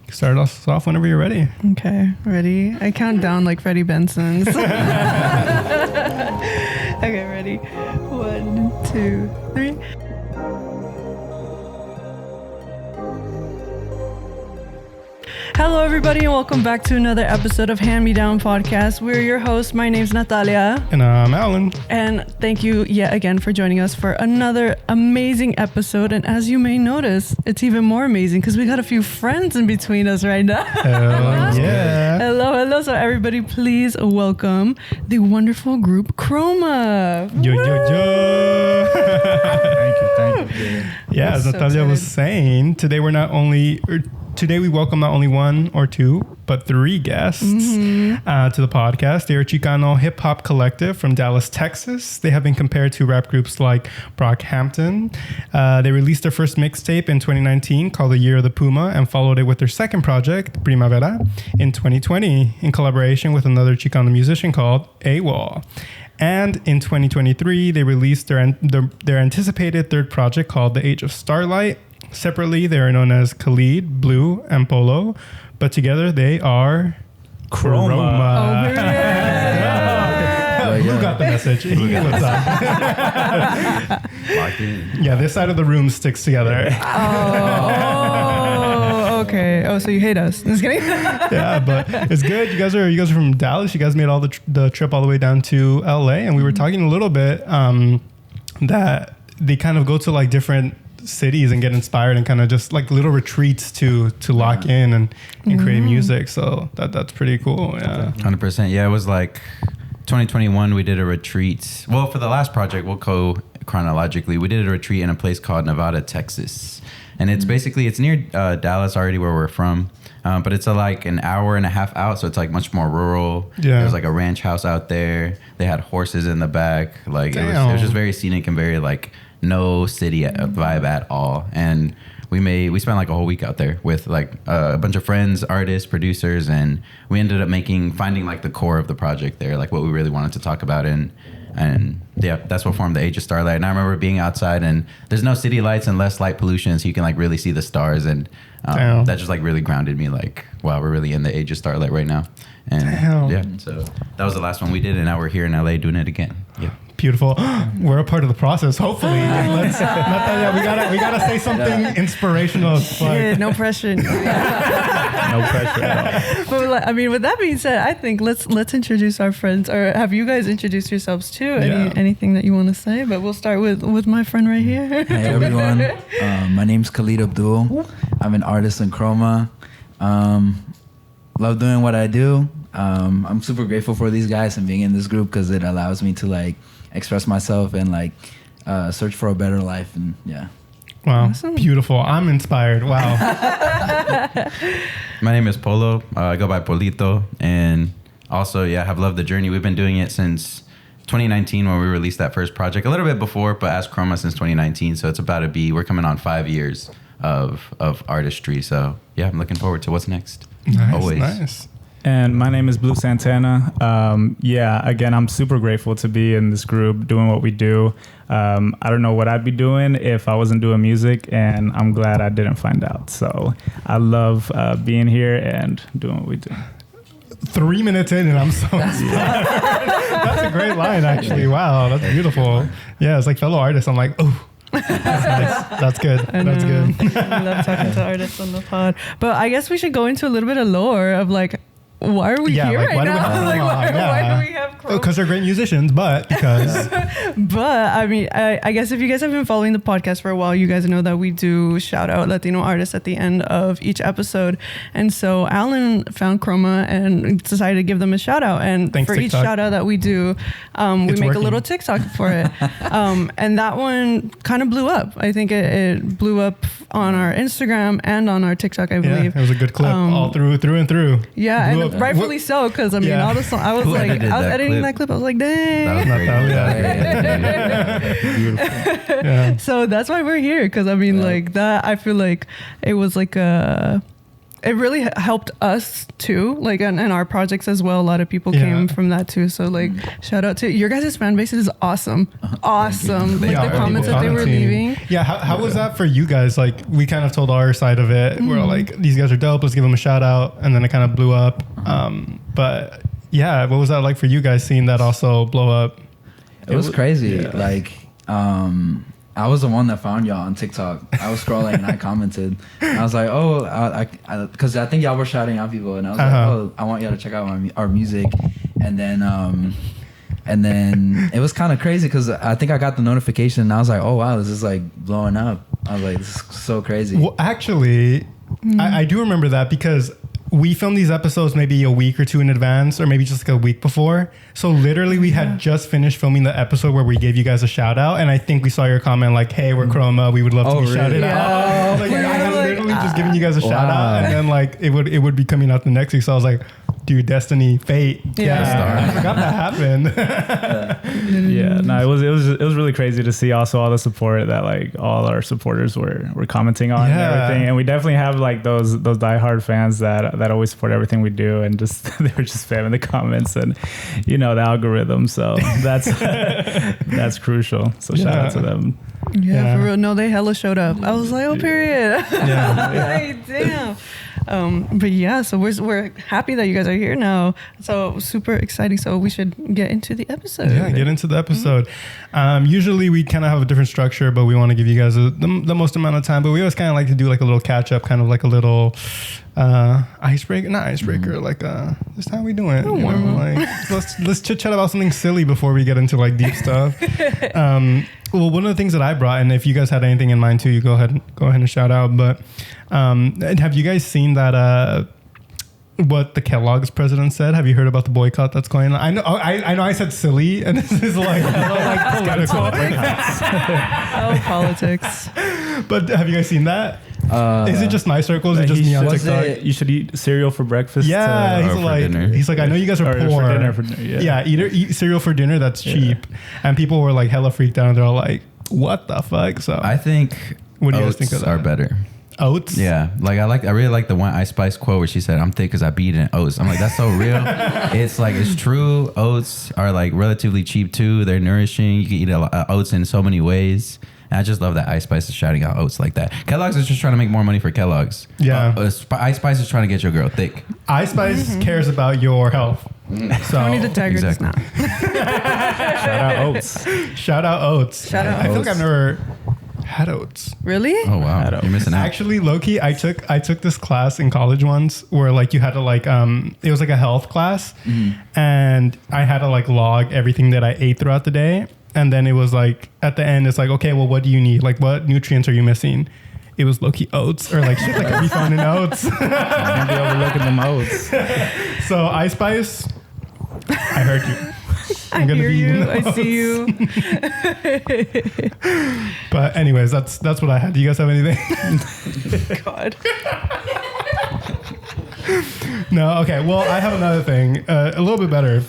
Start us off whenever you're ready. Okay, ready? I count down like Freddie Benson's. Okay, ready? 1, 2, 3. Hello, everybody, and welcome back to another episode of Hand Me Down Podcast. We're your hosts. My name's Natalia. And I'm Alan. And thank you yet again for joining us for another amazing episode. And as you may notice, it's even more amazing because we got a few friends in between us right now. Hell yeah. Hello. So everybody, please welcome the wonderful group CHROMA. Yo. Thank you. Yeah, as So Natalia was saying, today we welcome not only 1 or 2, but 3 guests to the podcast. They are a Chicano hip-hop collective from Dallas, Texas. They have been compared to rap groups like Brockhampton. They released their first mixtape in 2019 called The Year of the Puma and followed it with their second project, Primavera, in 2020 in collaboration with another Chicano musician called AWOL. And in 2023, they released their anticipated third project called The Age of Starlight. Separately, they are known as Khalid, Blue, and Polo, but together they are CHROMA. Oh, yeah. Blue got the message. What's up? Yeah, this side of the room sticks together. Oh, okay. Oh, so you hate us? Just kidding. Yeah, but it's good. You guys are from Dallas. You guys made all the trip all the way down to LA, and we were talking a little bit that they kind of go to like different cities and get inspired and kind of just like little retreats to lock in and create music. So that's pretty cool. Yeah, 100%. Yeah, it was like 2021. We did a retreat. Well, for the last project, we'll go chronologically. We did a retreat in a place called Nevada, Texas, and it's basically it's near Dallas already, where we're from. But it's like an hour and a half out, so it's like much more rural. Yeah. There's like a ranch house out there. They had horses in the back. Like it was just very scenic and very like no city vibe at all. And we spent like a whole week out there with like a bunch of friends, artists, producers, and we ended up finding like the core of the project there, like what we really wanted to talk about. And yeah, that's what formed the Age of Starlight. And I remember being outside and there's no city lights and less light pollution, so you can like really see the stars. And that just like really grounded me, like, wow, we're really in the Age of Starlight right now. And yeah, so that was the last one we did, and now we're here in LA doing it again. Yeah. Beautiful. We're a part of the process. Hopefully, we gotta say something inspirational. Shit, no pressure. No pressure at all. But I mean, with that being said, I think let's introduce our friends, or have you guys introduced yourselves too? Anything that you want to say? But we'll start with my friend right here. Hey everyone, my name's Khalid Abdul. I'm an artist in CHROMA. Love doing what I do. I'm super grateful for these guys and being in this group because it allows me to like express myself and like search for a better life. And yeah. Wow. Awesome. Beautiful. I'm inspired. Wow. My name is Polo. I go by Polito, and also have loved the journey. We've been doing it since 2019 when we released that first project, a little bit before, but as CHROMA since 2019. So it's about to be, we're coming on 5 years of artistry. So yeah, I'm looking forward to what's next. Always. Nice. And my name is Blue Santana. Again, I'm super grateful to be in this group doing what we do. I don't know what I'd be doing if I wasn't doing music, and I'm glad I didn't find out. So I love being here and doing what we do. 3 minutes in and I'm so inspired. That's a great line, actually. Wow, that's beautiful. Yeah, it's like fellow artists. I'm like, oh. That's nice. That's good. That's good. I love talking to artists on the pod. But I guess we should go into a little bit of lore of like, why are we here right now? Why do we have CHROMA? Because they're great musicians, but because... But I mean, I guess if you guys have been following the podcast for a while, you guys know that we do shout out Latino artists at the end of each episode. And so Alan found CHROMA and decided to give them a shout out. And thanks, for TikTok. Each shout out that we do, we make a little TikTok for it. And that one kind of blew up. I think it blew up on our Instagram and on our TikTok, I believe. Yeah, it was a good clip all through and through. Yeah, and rightfully so, because I mean, all the song, I was editing that clip. I was like, dang. That was great. Beautiful. Yeah. So that's why we're here, because I mean, like that. I feel like it was like a it really helped us too, like in our projects as well. A lot of people came from that too. So like, shout out to your guys' fan base is awesome. Awesome. Like the comments that they were leaving. Yeah. How was that for you guys? Like we kind of told our side of it. We're like, these guys are dope. Let's give them a shout out. And then it kind of blew up. But yeah, what was that like for you guys seeing that also blow up? It was crazy. Yeah. Like, I was the one that found y'all on TikTok. I was scrolling and I commented. And I was like, oh, because I think y'all were shouting out people, and I was like, oh, I want y'all to check out our music. And then it was kind of crazy because I think I got the notification and I was like, oh wow, this is like blowing up. I was like, this is so crazy. Well, actually, I do remember that because we filmed these episodes maybe a week or two in advance, or maybe just like a week before. So literally we had just finished filming the episode where we gave you guys a shout out. And I think we saw your comment like, hey, we're CHROMA. We would love to be shouted out. Like, I had literally just given you guys a shout out. And then like it would be coming out the next week. So I was like, dude, destiny, fate. Yeah. I forgot that happened. No, it was really crazy to see also all the support that like all our supporters were commenting on and everything. And we definitely have like those diehard fans that always support everything we do, and just they were just spamming the comments and the algorithm. So that's crucial. So shout out to them. Yeah, for real. No, they hella showed up. I was like, oh, period. Like, damn. But yeah, so we're happy that you guys are here now. So super exciting. So we should get into the episode. Yeah, get into the episode. Usually we kind of have a different structure, but we want to give you guys the most amount of time. But we always kind of like to do like a little catch up, kind of like a little icebreaker. Like this how we doing? Like let's chit chat about something silly before we get into like deep stuff. Well, one of the things that I brought, and if you guys had anything in mind too, you go ahead and shout out. But have you guys seen that? What the Kellogg's president said? Have you heard about the boycott that's going on? I know I said silly, and this is like political. Politics. But have you guys seen that? Is it just my circles? Is it just me on TikTok? You should eat cereal for breakfast. Yeah, he's like, I know you guys are poor. For dinner, eat cereal for dinner. That's cheap. And people were like hella freaked out. And they're all like, what the fuck? So I think what do you guys think of that? Are better. Oats? Yeah. Like I really like the one Ice Spice quote where she said, I'm thick because I be eating oats. I'm like, that's so real. It's true. Oats are like relatively cheap too. They're nourishing. You can eat oats in so many ways. And I just love that Ice Spice is shouting out oats like that. Kellogg's is just trying to make more money for Kellogg's. Yeah. Ice Spice is trying to get your girl thick. Ice Spice cares about your health. So I need to tag her just now. Shout out oats. Shout out oats. I feel like I've never had oats. Really? Oh wow, you're missing out. Actually, low-key, I took this class in college once where like you had to like it was like a health class, and I had to like log everything that I ate throughout the day, and then it was like at the end it's like, okay, well, what do you need? Like, what nutrients are you missing? It was low-key oats or like shit like I be found in oats. I'll be overlooking them oats. So Ice Spice, I heard you. I hear you. I see you. But anyways, that's what I had. Do you guys have anything? God. No. Okay. Well, I have another thing. A little bit better.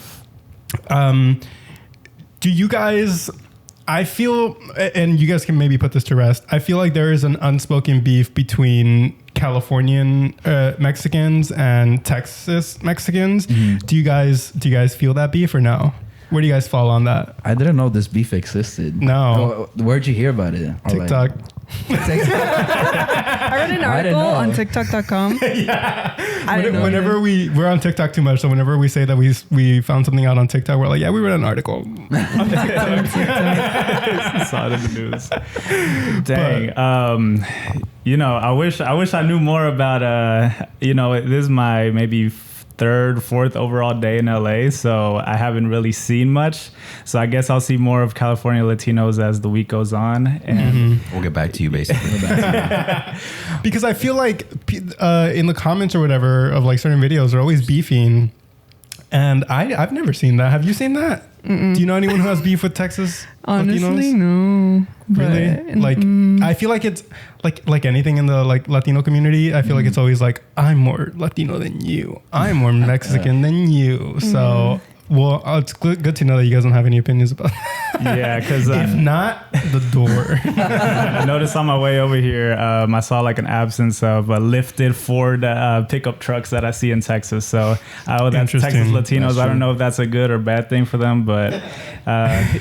Do you guys? I feel, and you guys can maybe put this to rest. I feel like there is an unspoken beef between Californian Mexicans and Texas Mexicans. Do you guys feel that beef or no? Where do you guys fall on that? I didn't know this beef existed. No. Where'd you hear about it? TikTok. I read an article on TikTok.com. Yeah. Whenever we're on TikTok too much, so whenever we say that we found something out on TikTok, we're like, yeah, we read an article on TikTok. Saw it in the news. Dang. I wish I knew more about. This is my maybe third, fourth overall day in LA, so I haven't really seen much. So I guess I'll see more of California Latinos as the week goes on, and we'll get back to you basically. Because I feel like in the comments or whatever of like certain videos, they're always beefing, and I've never seen that. Have you seen that? Do you know anyone who has beef with Texas? Honestly, Latinos? No. Really? Like, I feel like it's like anything in the like Latino community. I feel like it's always like, I'm more Latino than you. I'm more Mexican than you. So Well, it's good to know that you guys don't have any opinions about that. Yeah, because if not, the door. I noticed on my way over here, I saw like an absence of lifted Ford pickup trucks that I see in Texas. So that's Texas Latinos. I don't know if that's a good or bad thing for them, but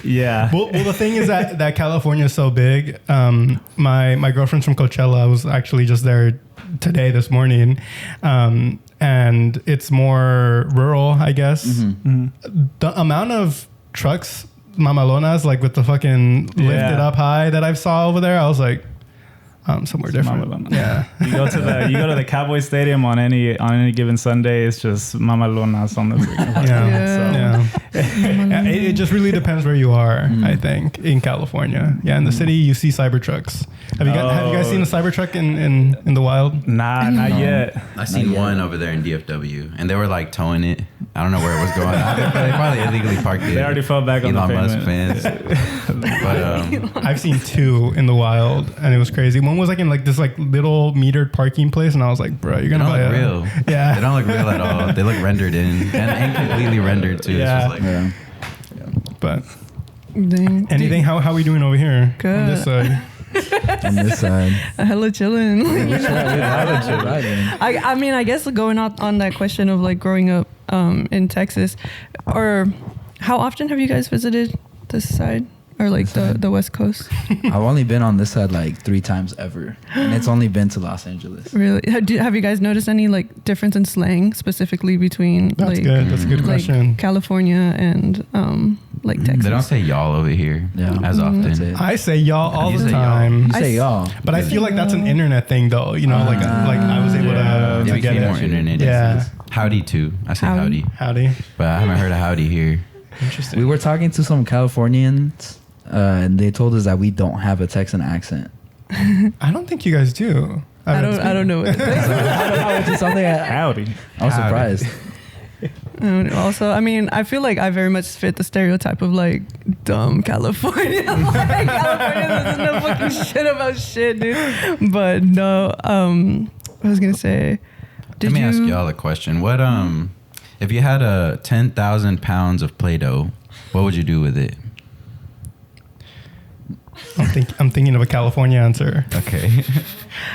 yeah. Well, the thing is that California is so big. My girlfriend's from Coachella. I was actually just there this morning. And it's more rural, I guess. The amount of trucks, mamalonas, like with the fucking lifted up high that I saw over there, I was like, somewhere different. Mamalona. Yeah. You go to the Cowboy Stadium on any given Sunday, it's just mamalonas on the freaking Yeah. It just really depends where you are, I think, in California. Yeah, in the city, you see Cybertrucks. Have you guys seen a Cybertruck in the wild? Nah, not yet. I seen one over there in DFW, and they were like towing it. I don't know where it was going. They probably illegally parked it. They already fell back on the Musk pavement. fence. But I've seen two in the wild, and it was crazy. One was like in like this like little metered parking place, and I was like, bro, you're gonna buy look real. Yeah, they don't look real at all. They look rendered in and completely rendered too. Yeah. It's just But Dang. anything? How are we doing over here Good. on this side? On this side. Hella chilling. I I mean, I guess going on that question of like growing up in Texas, or how often have you guys visited this side or like the West Coast? I've only been on this side like 3 times ever, and it's only been to Los Angeles. Really? Have you guys noticed any like difference in slang specifically between That's like good. That's a good question. like California and like Texas? they don't say y'all over here as That's often. it. I say y'all all You the say y'all. time. You say y'all. But I feel like that's an internet thing, though. You know, like I was able It to get became more it. internet. Yeah. Howdy too. I say howdy, Howdy. but I haven't heard of howdy here. Interesting. We were talking to some Californians, and they told us that we don't have a Texan accent. I don't think you guys do. I don't know what it is. Which is something Howdy. I was surprised. Also, I mean, I feel like I very much fit the stereotype of like dumb California. Like California doesn't know fucking shit about shit, dude. But no, I was gonna say. Let me ask y'all a question. What if you had 10,000 pounds of Play-Doh, what would you do with it? I'm thinking of a California answer. Okay.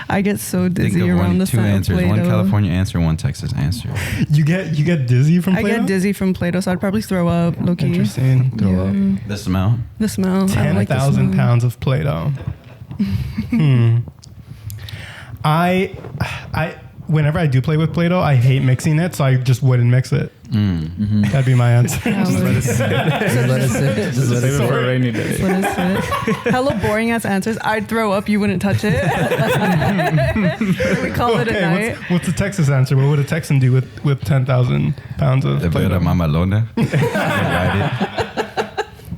I get so Think dizzy of around the two sound of answers. Play-Doh. One California answer, one Texas answer. You get dizzy from I Play-Doh? get dizzy from Play-Doh, so I'd probably throw up. Low-key. Interesting. The smell? The smell. I don't like the 10,000 smell. pounds of Play-Doh. I whenever I do play with Play-Doh, I hate mixing it, so I just wouldn't mix it. That'd be my answer. Just Let it sit. Just let Save it it for a sit. rainy day. What is it? Hella boring ass answers. I'd throw up. You wouldn't touch it. We call it a night. What's the Texas answer? What would a Texan do with 10,000 pounds of The bit Play-Doh? of mamalona. Ride it.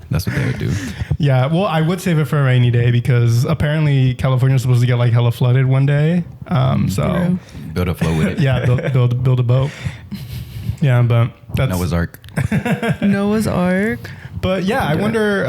That's what they would do. Yeah, well, I would save it for a rainy day because apparently California's supposed to get like hella flooded one day. So Build a flow with it. yeah, build a boat. Yeah, but that's Noah's Ark. Noah's Ark. But yeah, I wonder.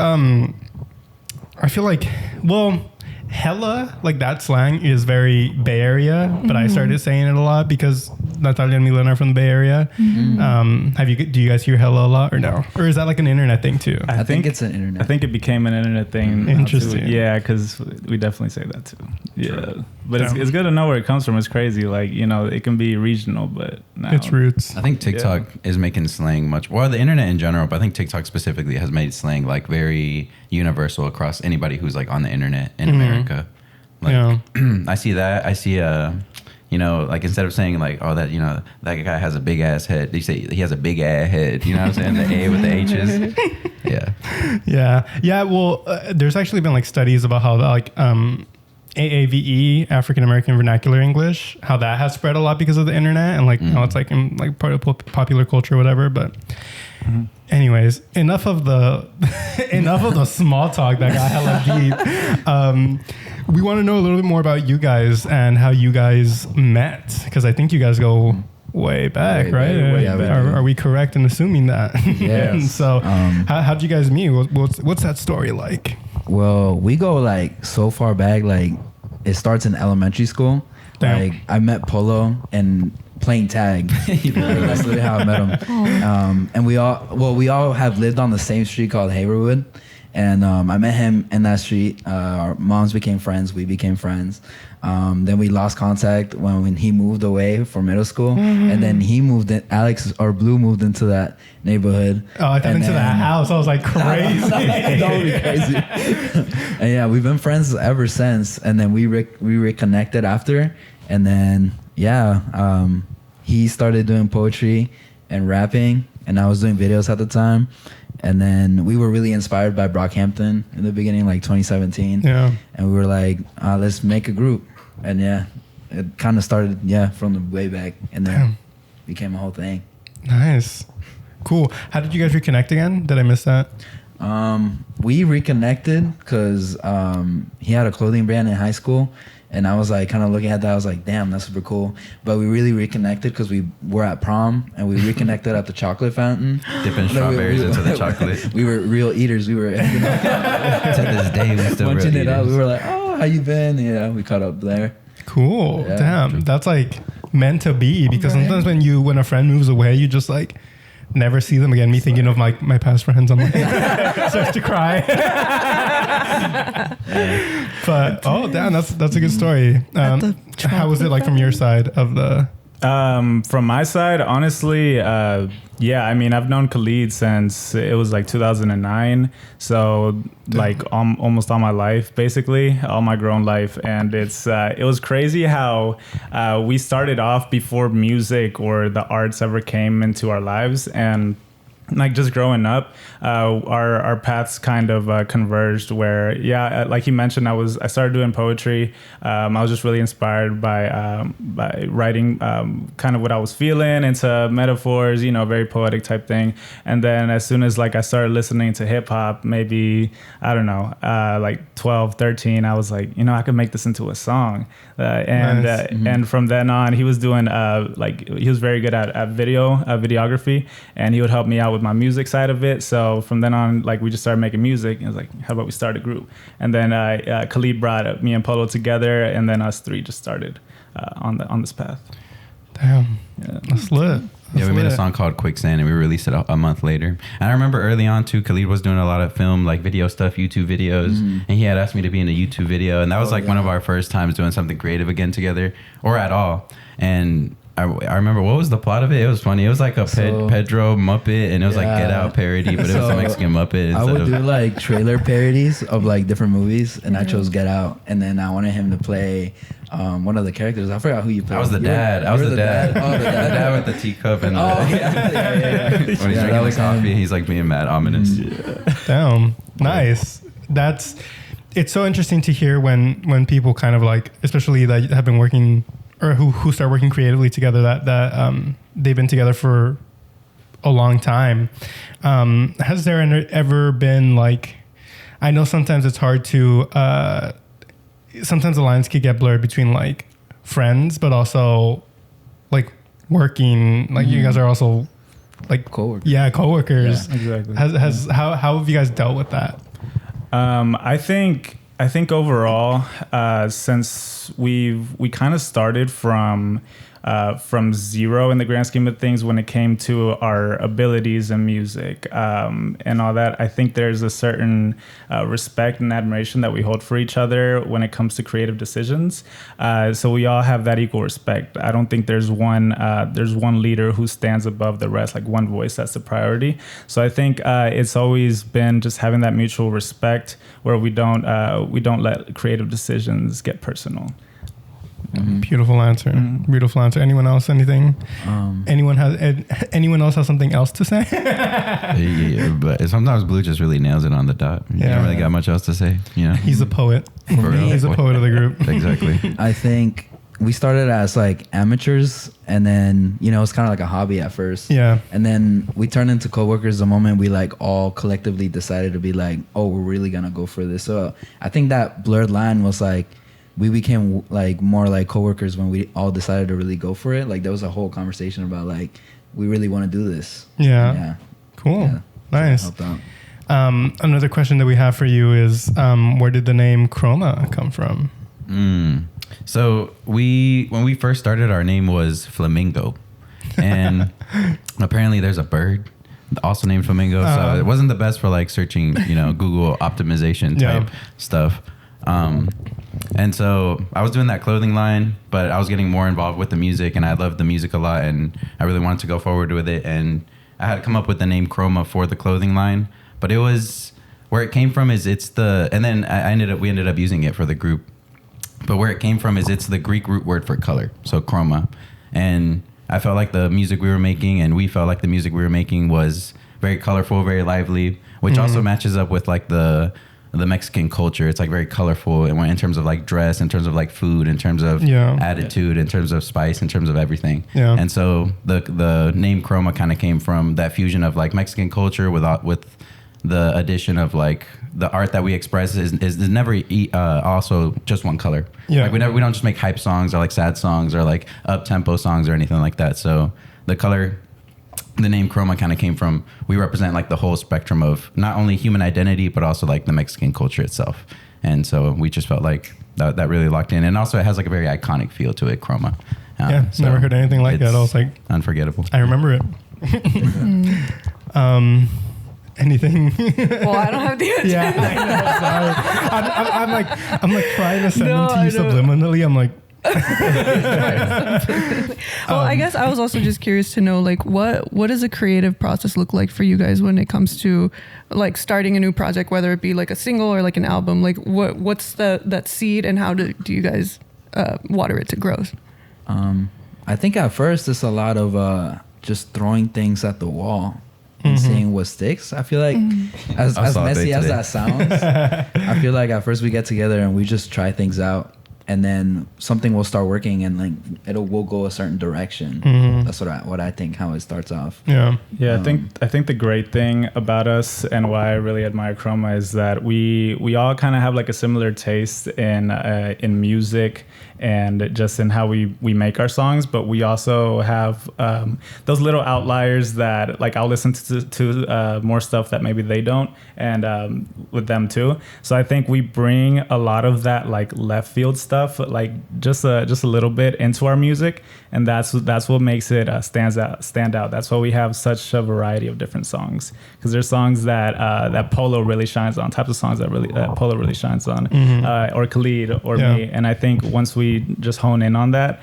I feel like, well, hella like that slang is very Bay Area, but I started saying it a lot because Natalia and Milena are from the Bay Area. Do you guys hear hella a lot or no? Or is that like an internet thing too? I think it's an internet. I think it became an internet thing. Interesting. Too. Yeah, because we definitely say that too. Yeah, but it's good to know where it comes from. It's crazy. Like, you know, it can be regional, but now Its roots. I think TikTok is making slang much, well, the internet in general, but I think TikTok specifically has made slang like very universal across anybody who's like on the internet in America. Like, Yeah. I see that. I see you know, like instead of saying like, oh, that, you know, that guy has a big ass head, they say he has a big ass head. You know what I'm saying? The A with the H's. Yeah. Yeah. Well, there's actually been like studies about how like AAVE, African American Vernacular English, how that has spread a lot because of the internet and like how it's like in like part of popular culture or whatever. But anyways, enough of the small talk that got hella deep. We want to know a little bit more about you guys and how you guys met, because I think you guys go way back, right? way back. Are we correct in assuming that? Yes. So how'd you guys meet? What's that story like? Well, we go like so far back, like it starts in elementary school. Damn. Like I met Polo and playing tag. That's literally how I met him. And we all have lived on the same street called Haverwood. And I met him in that street. Our moms became friends. We became friends. Then we lost contact when he moved away for middle school. And then he moved in, Alex or Blue moved into that neighborhood. Oh, I thought into that house. I was like, crazy. That would be crazy. And yeah, we've been friends ever since. And then we reconnected after. And then, yeah, he started doing poetry and rapping. And I was doing videos at the time. And then we were really inspired by Brockhampton in the beginning, like 2017. Yeah. And we were like, let's make a group. And yeah, it kind of started, from the way back. And then became a whole thing. Nice. Cool. How did you guys reconnect again? Did I miss that? We reconnected because he had a clothing brand in high school. And I was like, kind of looking at that, I was like, damn, that's super cool. But we really reconnected because we were at prom and we reconnected at the chocolate fountain. Dipping strawberries into the chocolate. We were real eaters. We were, to this day, we still munching real it up. eaters. We were like, oh, how you been? Yeah, we caught up there. Cool. Yeah. Damn. That's like meant to be, because sometimes when a friend moves away, you just like never see them again. Me thinking of my past friends, I'm like, starts to cry. But damn, that's a good story. How was it like from your side of the? From my side, honestly, I mean, I've known Khalid since it was like 2009. So like almost all my life, basically all my grown life. And it was crazy how we started off before music or the arts ever came into our lives. And like just growing up, our paths kind of converged where, like he mentioned, I started doing poetry. I was just really inspired by writing kind of what I was feeling into metaphors, very poetic type thing. And then as soon as like I started listening to hip hop, maybe, I don't know, like 12, 13, I was like, I could make this into a song. And from then on, he was doing he was very good at videography, and he would help me out with my music side of it. So from then on, like we just started making music. And I was like, how about we start a group? And then Khalid brought me and Polo together, and then us three just started on this path. Damn, that's lit. We made a song called Quicksand, and we released it a month later. And I remember early on too, Khalid was doing a lot of film, like video stuff, YouTube videos, and he had asked me to be in a YouTube video, and that was one of our first times doing something creative again together, or at all. And I remember, what was the plot of it? It was funny. It was like a Pedro Muppet, and it was like Get Out parody, but it was a Mexican Muppet. I would do like trailer parodies of like different movies, and I chose Get Out, and then I wanted him to play one of the characters. I forgot who you played. I was the dad. Oh, the dad. The dad with the teacup and when he's drinking the coffee, he's like being mad ominous. Damn, nice. It's so interesting to hear when people kind of like, especially that have been working or who start working creatively together, that they've been together for a long time. Has there ever been like, I know sometimes it's hard to, sometimes the lines could get blurred between like friends, but also like working, like you guys are also like coworkers. Yeah, coworkers. Yeah, exactly. How have you guys dealt with that? I think overall, since we kind of started from zero in the grand scheme of things when it came to our abilities in music and all that, I think there's a certain respect and admiration that we hold for each other when it comes to creative decisions. So we all have that equal respect. I don't think there's one leader who stands above the rest, like one voice that's the priority. So I think it's always been just having that mutual respect where we don't let creative decisions get personal. Mm-hmm. Beautiful answer. Mm-hmm. Beautiful answer. Anyone else? Anything? Anyone else have something else to say? Yeah, but sometimes Blue just really nails it on the dot. You don't really got much else to say. He's a poet. He's a poet of the group. Exactly. I think we started as like amateurs, and then it's kind of like a hobby at first. Yeah. And then we turned into coworkers the moment we like all collectively decided to be like, oh, we're really gonna go for this. So I think that blurred line was like, we became like more like coworkers when we all decided to really go for it. Like there was a whole conversation about like, we really want to do this. Yeah. Cool. Yeah. Nice. So that helped out. Another question that we have for you is, where did the name CHROMA come from? So when we first started, our name was Flamingo, and apparently there's a bird also named Flamingo. So it wasn't the best for like searching, Google optimization type stuff. And so I was doing that clothing line, but I was getting more involved with the music, and I loved the music a lot, and I really wanted to go forward with it. And I had come up with the name CHROMA for the clothing line, but it was where it came from is and then we ended up using it for the group. But where it came from is it's the Greek root word for color, so chroma. And I felt like the music we were making, and we felt like the music we were making was very colorful, very lively, which also matches up with like the Mexican culture. It's like very colorful, and in terms of like dress, in terms of like food, in terms of attitude, in terms of spice, in terms of everything. Yeah. And so the name CHROMA kind of came from that fusion of like Mexican culture with the addition of like the art that we express is never also just one color. Yeah. Like we don't just make hype songs or like sad songs or like up tempo songs or anything like that. So the name CHROMA kind of came from, we represent like the whole spectrum of not only human identity, but also like the Mexican culture itself. And so we just felt like that really locked in. And also it has like a very iconic feel to it, CHROMA. So never heard anything like that. I was like, unforgettable. I remember it. Anything? Well, I don't have the agenda. Yeah, I know, sorry. I'm like trying to send them to you subliminally. I'm like, well, I guess I was also just curious to know, like, what does a creative process look like for you guys when it comes to like starting a new project, whether it be like a single or like an album? Like, what's that seed, and how do you guys water it to growth? I think at first it's a lot of just throwing things at the wall and seeing what sticks. I feel like as messy as that sounds, I feel like at first we get together and we just try things out, and then something will start working, and like we'll go a certain direction. That's what I think how it starts off. I think the great thing about us and why I really admire CHROMA is that we all kind of have like a similar taste in music and just in how we make our songs, but we also have those little outliers that like I'll listen to more stuff that maybe they don't, and with them too. So I think we bring a lot of that like left field stuff, like just a little bit into our music, and that's what makes it stand out. That's why we have such a variety of different songs, because there's songs that Polo really shines on, types of songs that Polo really shines on, or Khalid or me. And I think once we just hone in on that,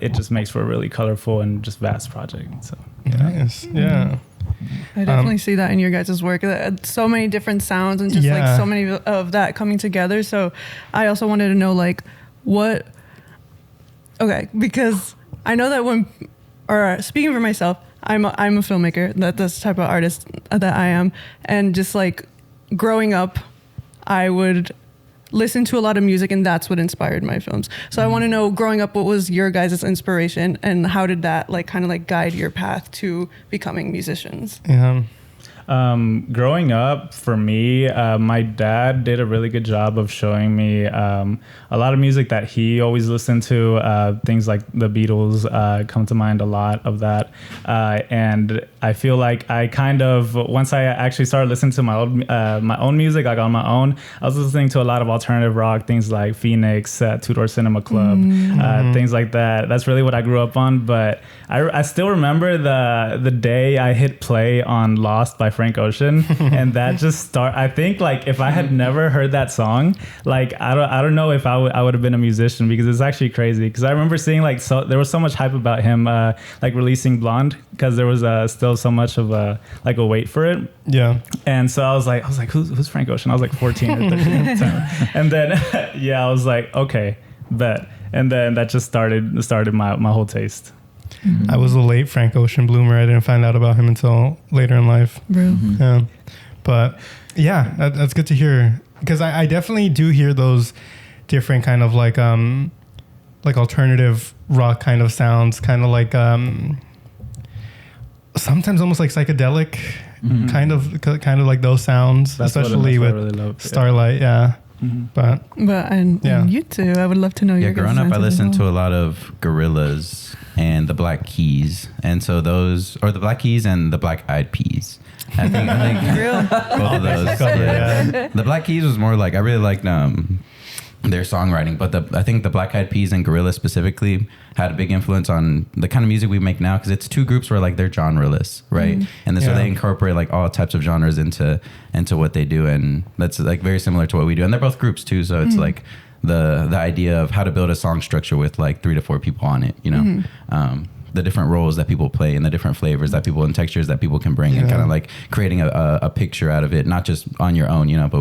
it just makes for a really colorful and just vast project. So nice. Yeah. I definitely see that in your guys' work. So many different sounds and just like so many of that coming together. So I also wanted to know like because I know that speaking for myself, I'm a filmmaker. That's the type of artist that I am. And just like growing up, I would listen to a lot of music, and that's what inspired my films. So I want to know, growing up, what was your guys' inspiration, and how did that like kind of like guide your path to becoming musicians? Yeah. Growing up, for me, my dad did a really good job of showing me a lot of music that he always listened to. Things like the Beatles come to mind, a lot of that. And I feel like I kind of, once I actually started listening to my own music, like on my own, I was listening to a lot of alternative rock, things like Phoenix, Two Door Cinema Club, things like that. That's really what I grew up on. But I still remember the day I hit play on Lost by Frank Ocean, and that just I think like if I had never heard that song, like I don't know if I would have been a musician, because it's actually crazy. Because I remember seeing like there was so much hype about him like releasing Blonde, because there was still so much of a wait for it. Yeah. And so I was like who's Frank Ocean? I was like 14 or 13 at the time. And then I was like, okay, bet. And then that just started my whole taste. I was a late Frank Ocean bloomer. I didn't find out about him until later in life. Yeah. But yeah, that's good to hear, because I definitely do hear those different kind of like alternative rock kind of sounds, kind of like sometimes almost like psychedelic, kind of like those sounds, that's especially with really love, Starlight. Yeah. But and you too, I would love to know your guys' growing up I listened to a lot of Gorillaz and the Black Keys, and so those, or the Black Keys and the Black Eyed Peas. I think both of those. The Black Keys was more like, I really liked their songwriting. But I think the Black Eyed Peas and Gorillaz specifically had a big influence on the kind of music we make now, because it's two groups where like they're genreless, right? And so they incorporate like all types of genres into what they do, and that's like very similar to what we do. And they're both groups too, so it's like the idea of how to build a song structure with like 3 to 4 people on it, you know. The different roles that people play and the different flavors that people and textures that people can bring, and kind of like creating a picture out of it, not just on your own, you know, but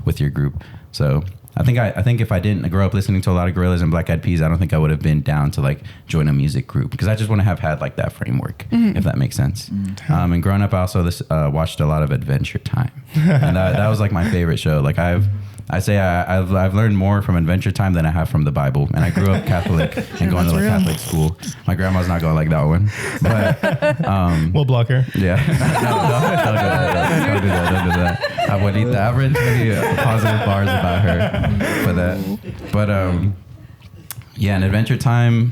with your group. So I think if I didn't grow up listening to a lot of Gorillaz and Black Eyed Peas, I don't think I would have been down to like join a music group, because I just want to have had like that framework, if that makes sense. And growing up, I also watched a lot of Adventure Time, and that was like my favorite show. Like I've learned more from Adventure Time than I have from the Bible, and I grew up Catholic and going to like Catholic school. My grandma's not going like that one, but we'll block her. Yeah, don't do that. Abuelita, I've written many positive bars about her for that. But yeah, and Adventure Time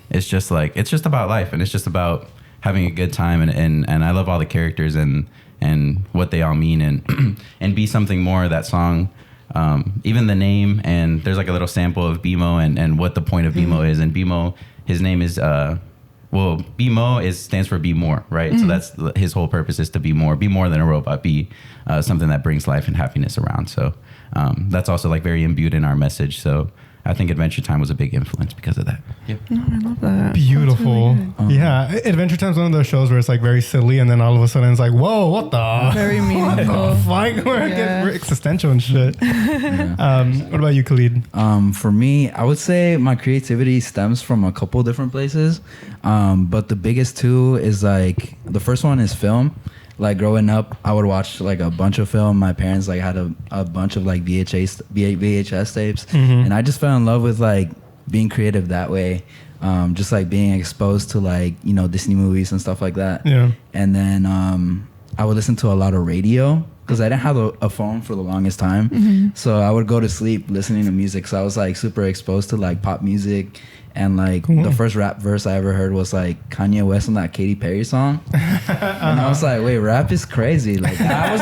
is just like, it's just about life, and it's just about having a good time, and I love all the characters and what they all mean, and Be Something More, that song. Even the name, and there's like a little sample of BMO and what the point of BMO is. And BMO, his name is BMO stands for be more, right? So that's his whole purpose, is to be more than a robot, be something that brings life and happiness around. So that's also like very imbued in our message. So I think Adventure Time was a big influence because of that. Yeah. No, I love that. Beautiful. Really yeah. Adventure Time's one of those shows where it's like very silly, and then all of a sudden it's like, whoa, what the? Very meaningful. Like, we're existential and shit. What about you, Khalid? For me, I would say my creativity stems from a couple different places. But the biggest two is like, the first one is film. Like growing up, I would watch like a bunch of film. My parents like had a bunch of like VHS tapes, and I just fell in love with like being creative that way. Just like being exposed to like, you know, Disney movies and stuff like that. Yeah. And then I would listen to a lot of radio, because I didn't have a phone for the longest time. So I would go to sleep listening to music. So I was like super exposed to like pop music. And like the first rap verse I ever heard was like Kanye West on that Katy Perry song. And I was like, wait, rap is crazy. Like I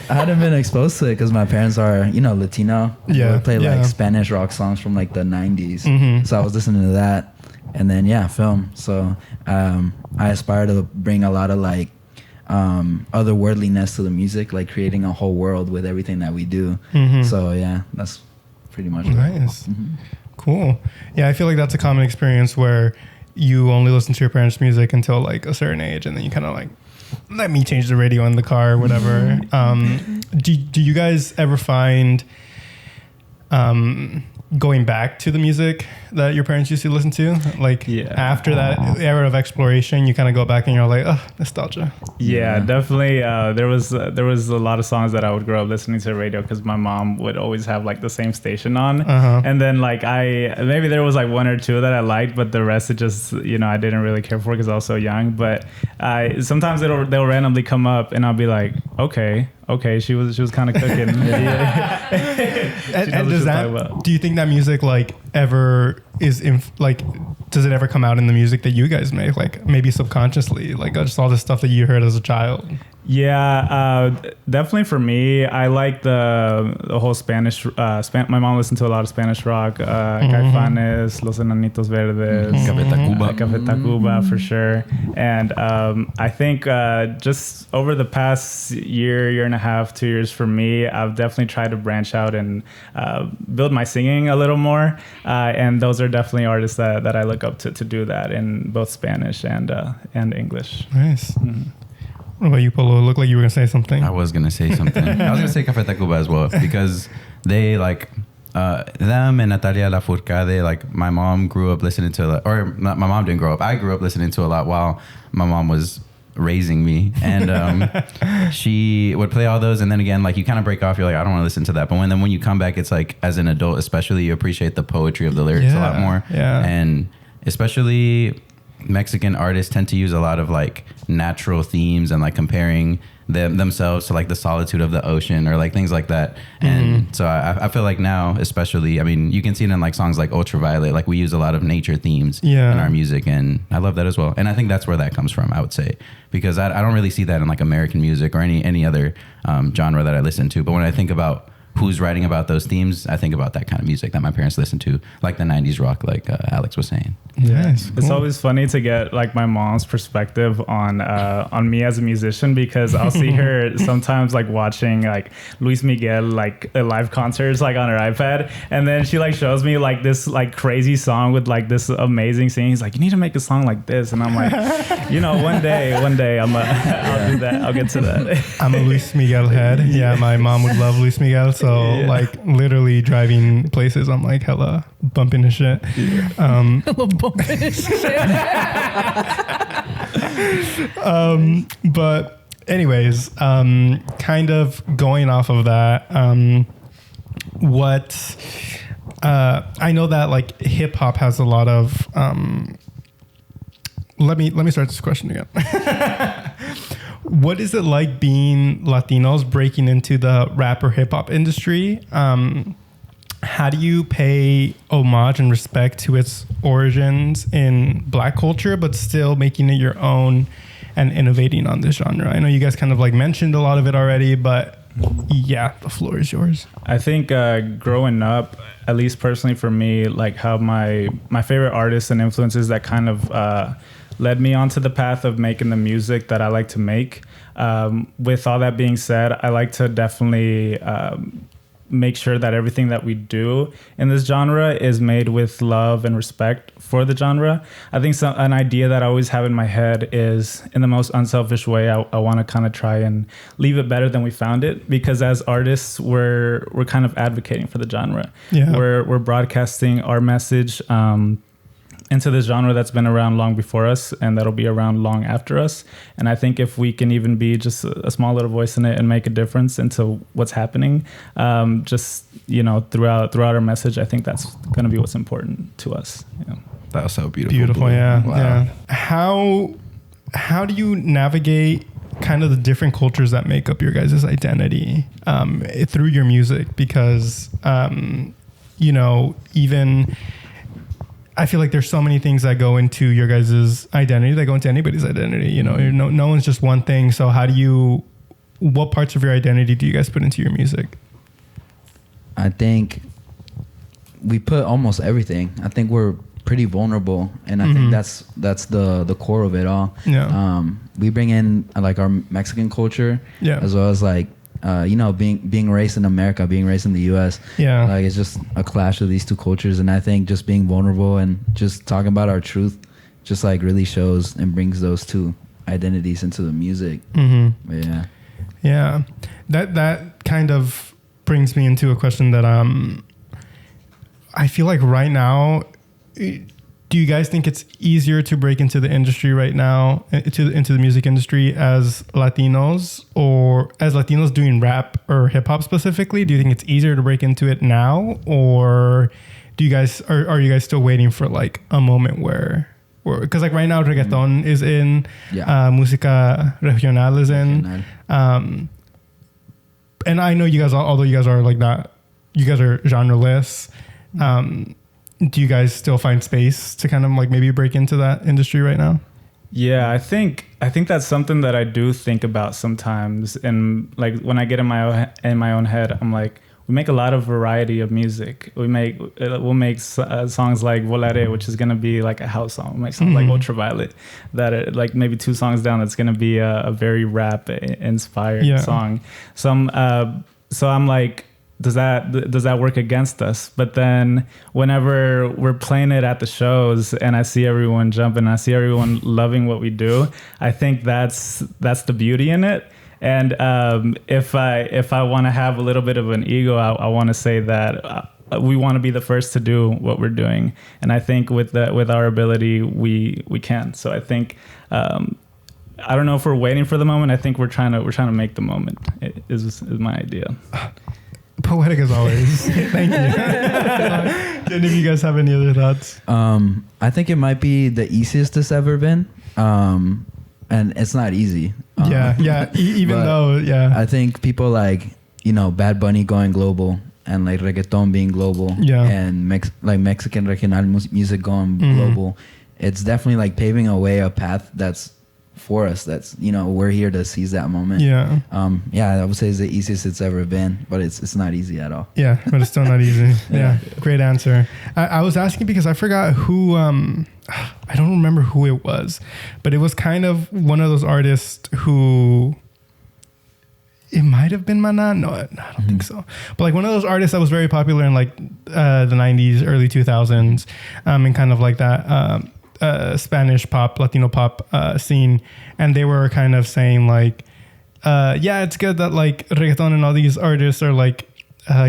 hadn't been exposed to it, because my parents are, you know, Latino. Yeah. They would play like Spanish rock songs from like the 90s. So I was listening to that. And then film. So I aspire to bring a lot of like otherworldliness to the music, like creating a whole world with everything that we do. So yeah, that's pretty much nice. Cool. Yeah, I feel like that's a common experience where you only listen to your parents' music until like a certain age, and then you kind of like, let me change the radio in the car or whatever. Do you guys ever find going back to the music that your parents used to listen to? Like after that era of exploration, you kind of go back and you're like, oh, nostalgia. Yeah, definitely. There was a lot of songs that I would grow up listening to the radio, because my mom would always have like the same station on. And then like maybe there was like one or two that I liked, but the rest it just, you know, I didn't really care for, because I was so young. But sometimes they'll randomly come up and I'll be like, okay, she was kind of cooking. And does that, do you think that music like ever is does it ever come out in the music that you guys make, like maybe subconsciously, like just all the stuff that you heard as a child? Yeah, definitely for me, I like the whole Spanish. My mom listened to a lot of Spanish rock, Caifanes, Los Enanitos Verdes, Café Tacuba for sure. And I think just over the past year and a half, 2 years for me, I've definitely tried to branch out and build my singing a little more. And those are definitely artists that I look up to do that in both Spanish and English. Nice. What about you, Polo? It looked like you were going to say something. I was going to say something. I was going to say Café Tacuba as well, because they like them and Natalia Lafourcade, like my mom grew up listening to, or my mom didn't grow up. I grew up listening to a lot while my mom was raising me, and she would play all those, and then again, like you kind of break off, you're like, I don't want to listen to that, but when you come back, it's like as an adult especially, you appreciate the poetry of the lyrics a lot more. And especially Mexican artists tend to use a lot of like natural themes and like comparing themselves to like the solitude of the ocean or like things like that. And so I feel like now, especially, I mean, you can see it in like songs like Ultraviolet, like we use a lot of nature themes in our music, and I love that as well. And I think that's where that comes from, I would say, because I don't really see that in like American music or any other genre that I listen to. But when I think about who's writing about those themes, I think about that kind of music that my parents listened to, like the 90s rock, like Alex was saying. Yes, It's always funny to get like my mom's perspective on me as a musician, because I'll see her sometimes like watching like Luis Miguel like live concerts like on her iPad, and then she like shows me like this like crazy song with like this amazing singing. He's like, you need to make a song like this, and I'm like, one day I'll do that. I'll get to that. I'm a Luis Miguel head. Yeah, my mom would love Luis Miguel, so like literally driving places, I'm like hella bumping his shit. Bumping his shit. But anyways, kind of going off of that, what I know that like hip hop has a lot of let me start this question again. What is it like being Latinos breaking into the rap or hip hop industry? How do you pay homage and respect to its origins in Black culture, but still making it your own and innovating on this genre? I know you guys kind of like mentioned a lot of it already, but yeah, the floor is yours. I think growing up, at least personally for me, like how my favorite artists and influences that kind of led me onto the path of making the music that I like to make. With all that being said, I like to definitely make sure that everything that we do in this genre is made with love and respect for the genre. I think an idea that I always have in my head is, in the most unselfish way, I want to kind of try and leave it better than we found it, because as artists, we're kind of advocating for the genre. Yeah. We're broadcasting our message into this genre that's been around long before us and that'll be around long after us. And I think if we can even be just a small little voice in it and make a difference into what's happening, throughout our message, I think that's going to be what's important to us. Yeah. That was so beautiful. Beautiful, yeah. Wow. Yeah. How do you navigate kind of the different cultures that make up your guys' identity through your music? Because, even I feel like there's so many things that go into your guys' identity, that go into anybody's identity. No one's just one thing. So what parts of your identity do you guys put into your music? I think we put almost everything. I think we're pretty vulnerable, and I think that's the core of it all. Yeah. We bring in like our Mexican culture, as well as like being raised in America, being raised in the US. Yeah. Like it's just a clash of these two cultures, and I think just being vulnerable and just talking about our truth just like really shows and brings those two identities into the music. Mm-hmm. But yeah. Yeah. That kind of brings me into a question that I feel like right now, do you guys think it's easier to break into the industry right now, into the music industry as Latinos, or as Latinos doing rap or hip hop specifically? Do you think it's easier to break into it now, or are you guys still waiting for like a moment where because like right now reggaeton is in, música regional is in, and I know you guys, although you guys are like not, you guys are genreless. Do you guys still find space to kind of like maybe break into that industry right now? Yeah, I think that's something that I do think about sometimes. And like when I get in my own head, I'm like, we make a lot of variety of music. We'll make songs like Volare, which is gonna be like a house song. We'll make songs like Ultraviolet, that are like maybe 2 songs down, that's gonna be a very rap inspired song. So I'm like, does that work against us? But then whenever we're playing it at the shows and I see everyone jumping, I see everyone loving what we do, I think that's the beauty in it. And if I want to have a little bit of an ego, I want to say that we want to be the first to do what we're doing. And I think with our ability, we can. So I think I don't know if we're waiting for the moment. I think we're trying to make the moment. Is my idea. Poetic as always. Thank you. Do any of you guys have any other thoughts? I think it might be the easiest it's ever been. And it's not easy. Even though I think people like, Bad Bunny going global and like reggaeton being global and Mexican regional music going global. It's definitely like paving a path that's for us. That's, you know, we're here to seize that moment. Yeah. I would say it's the easiest it's ever been, but it's not easy at all. Yeah, but it's still not easy. Yeah. Great answer. I was asking because I forgot who, I don't remember who it was, but it was kind of one of those artists who, it might have been Mana. No, I don't think so. But like one of those artists that was very popular in like the 90s, early 2000s, and kind of like that Spanish pop, Latino pop scene. And they were kind of saying like, it's good that like reggaeton and all these artists are like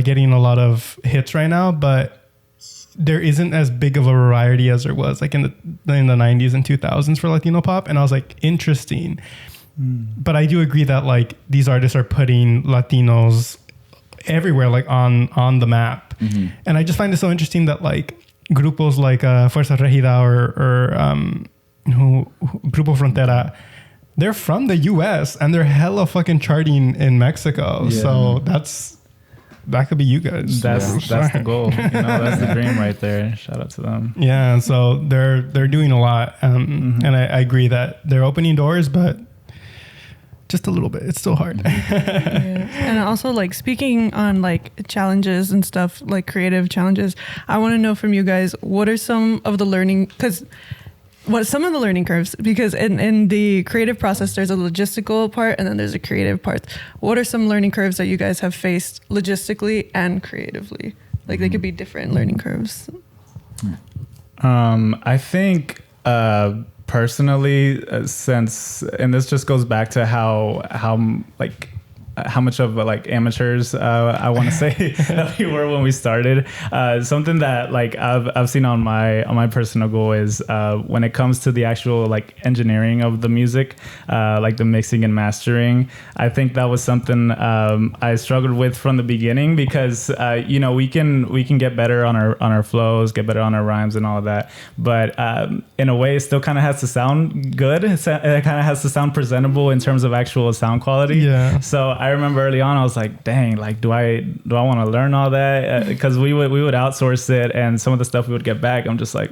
getting a lot of hits right now, but there isn't as big of a variety as there was like in the 90s and 2000s for Latino pop. And I was like, interesting. But I do agree that like these artists are putting Latinos everywhere, like on the map. And I just find it so interesting that like grupos like Fuerza Regida or Grupo Frontera, they're from the US and they're hella fucking charting in Mexico. So that could be you guys. That's the goal. You know, that's the dream right there. Shout out to them. Yeah, so they're doing a lot. And I agree that they're opening doors, but just a little bit. It's still hard. And also, like, speaking on like challenges and stuff, like creative challenges, I want to know from you guys, what are some of the learning curves? Because in the creative process, there's a logistical part and then there's a creative part. What are some learning curves that you guys have faced logistically and creatively? Like they could be different learning curves. I think personally, since, and this just goes back to how much of like amateurs I want to say that we were when we started. Something that like I've seen on my personal goal is when it comes to the actual like engineering of the music, like the mixing and mastering. I think that was something I struggled with from the beginning because you know, we can get better on our flows, get better on our rhymes and all of that, but in a way it still kind of has to sound good. It kind of has to sound presentable in terms of actual sound quality. Yeah. So I remember early on, I was like, dang, like, do I want to learn all that? Because we would outsource it, and some of the stuff we would get back, I'm just like,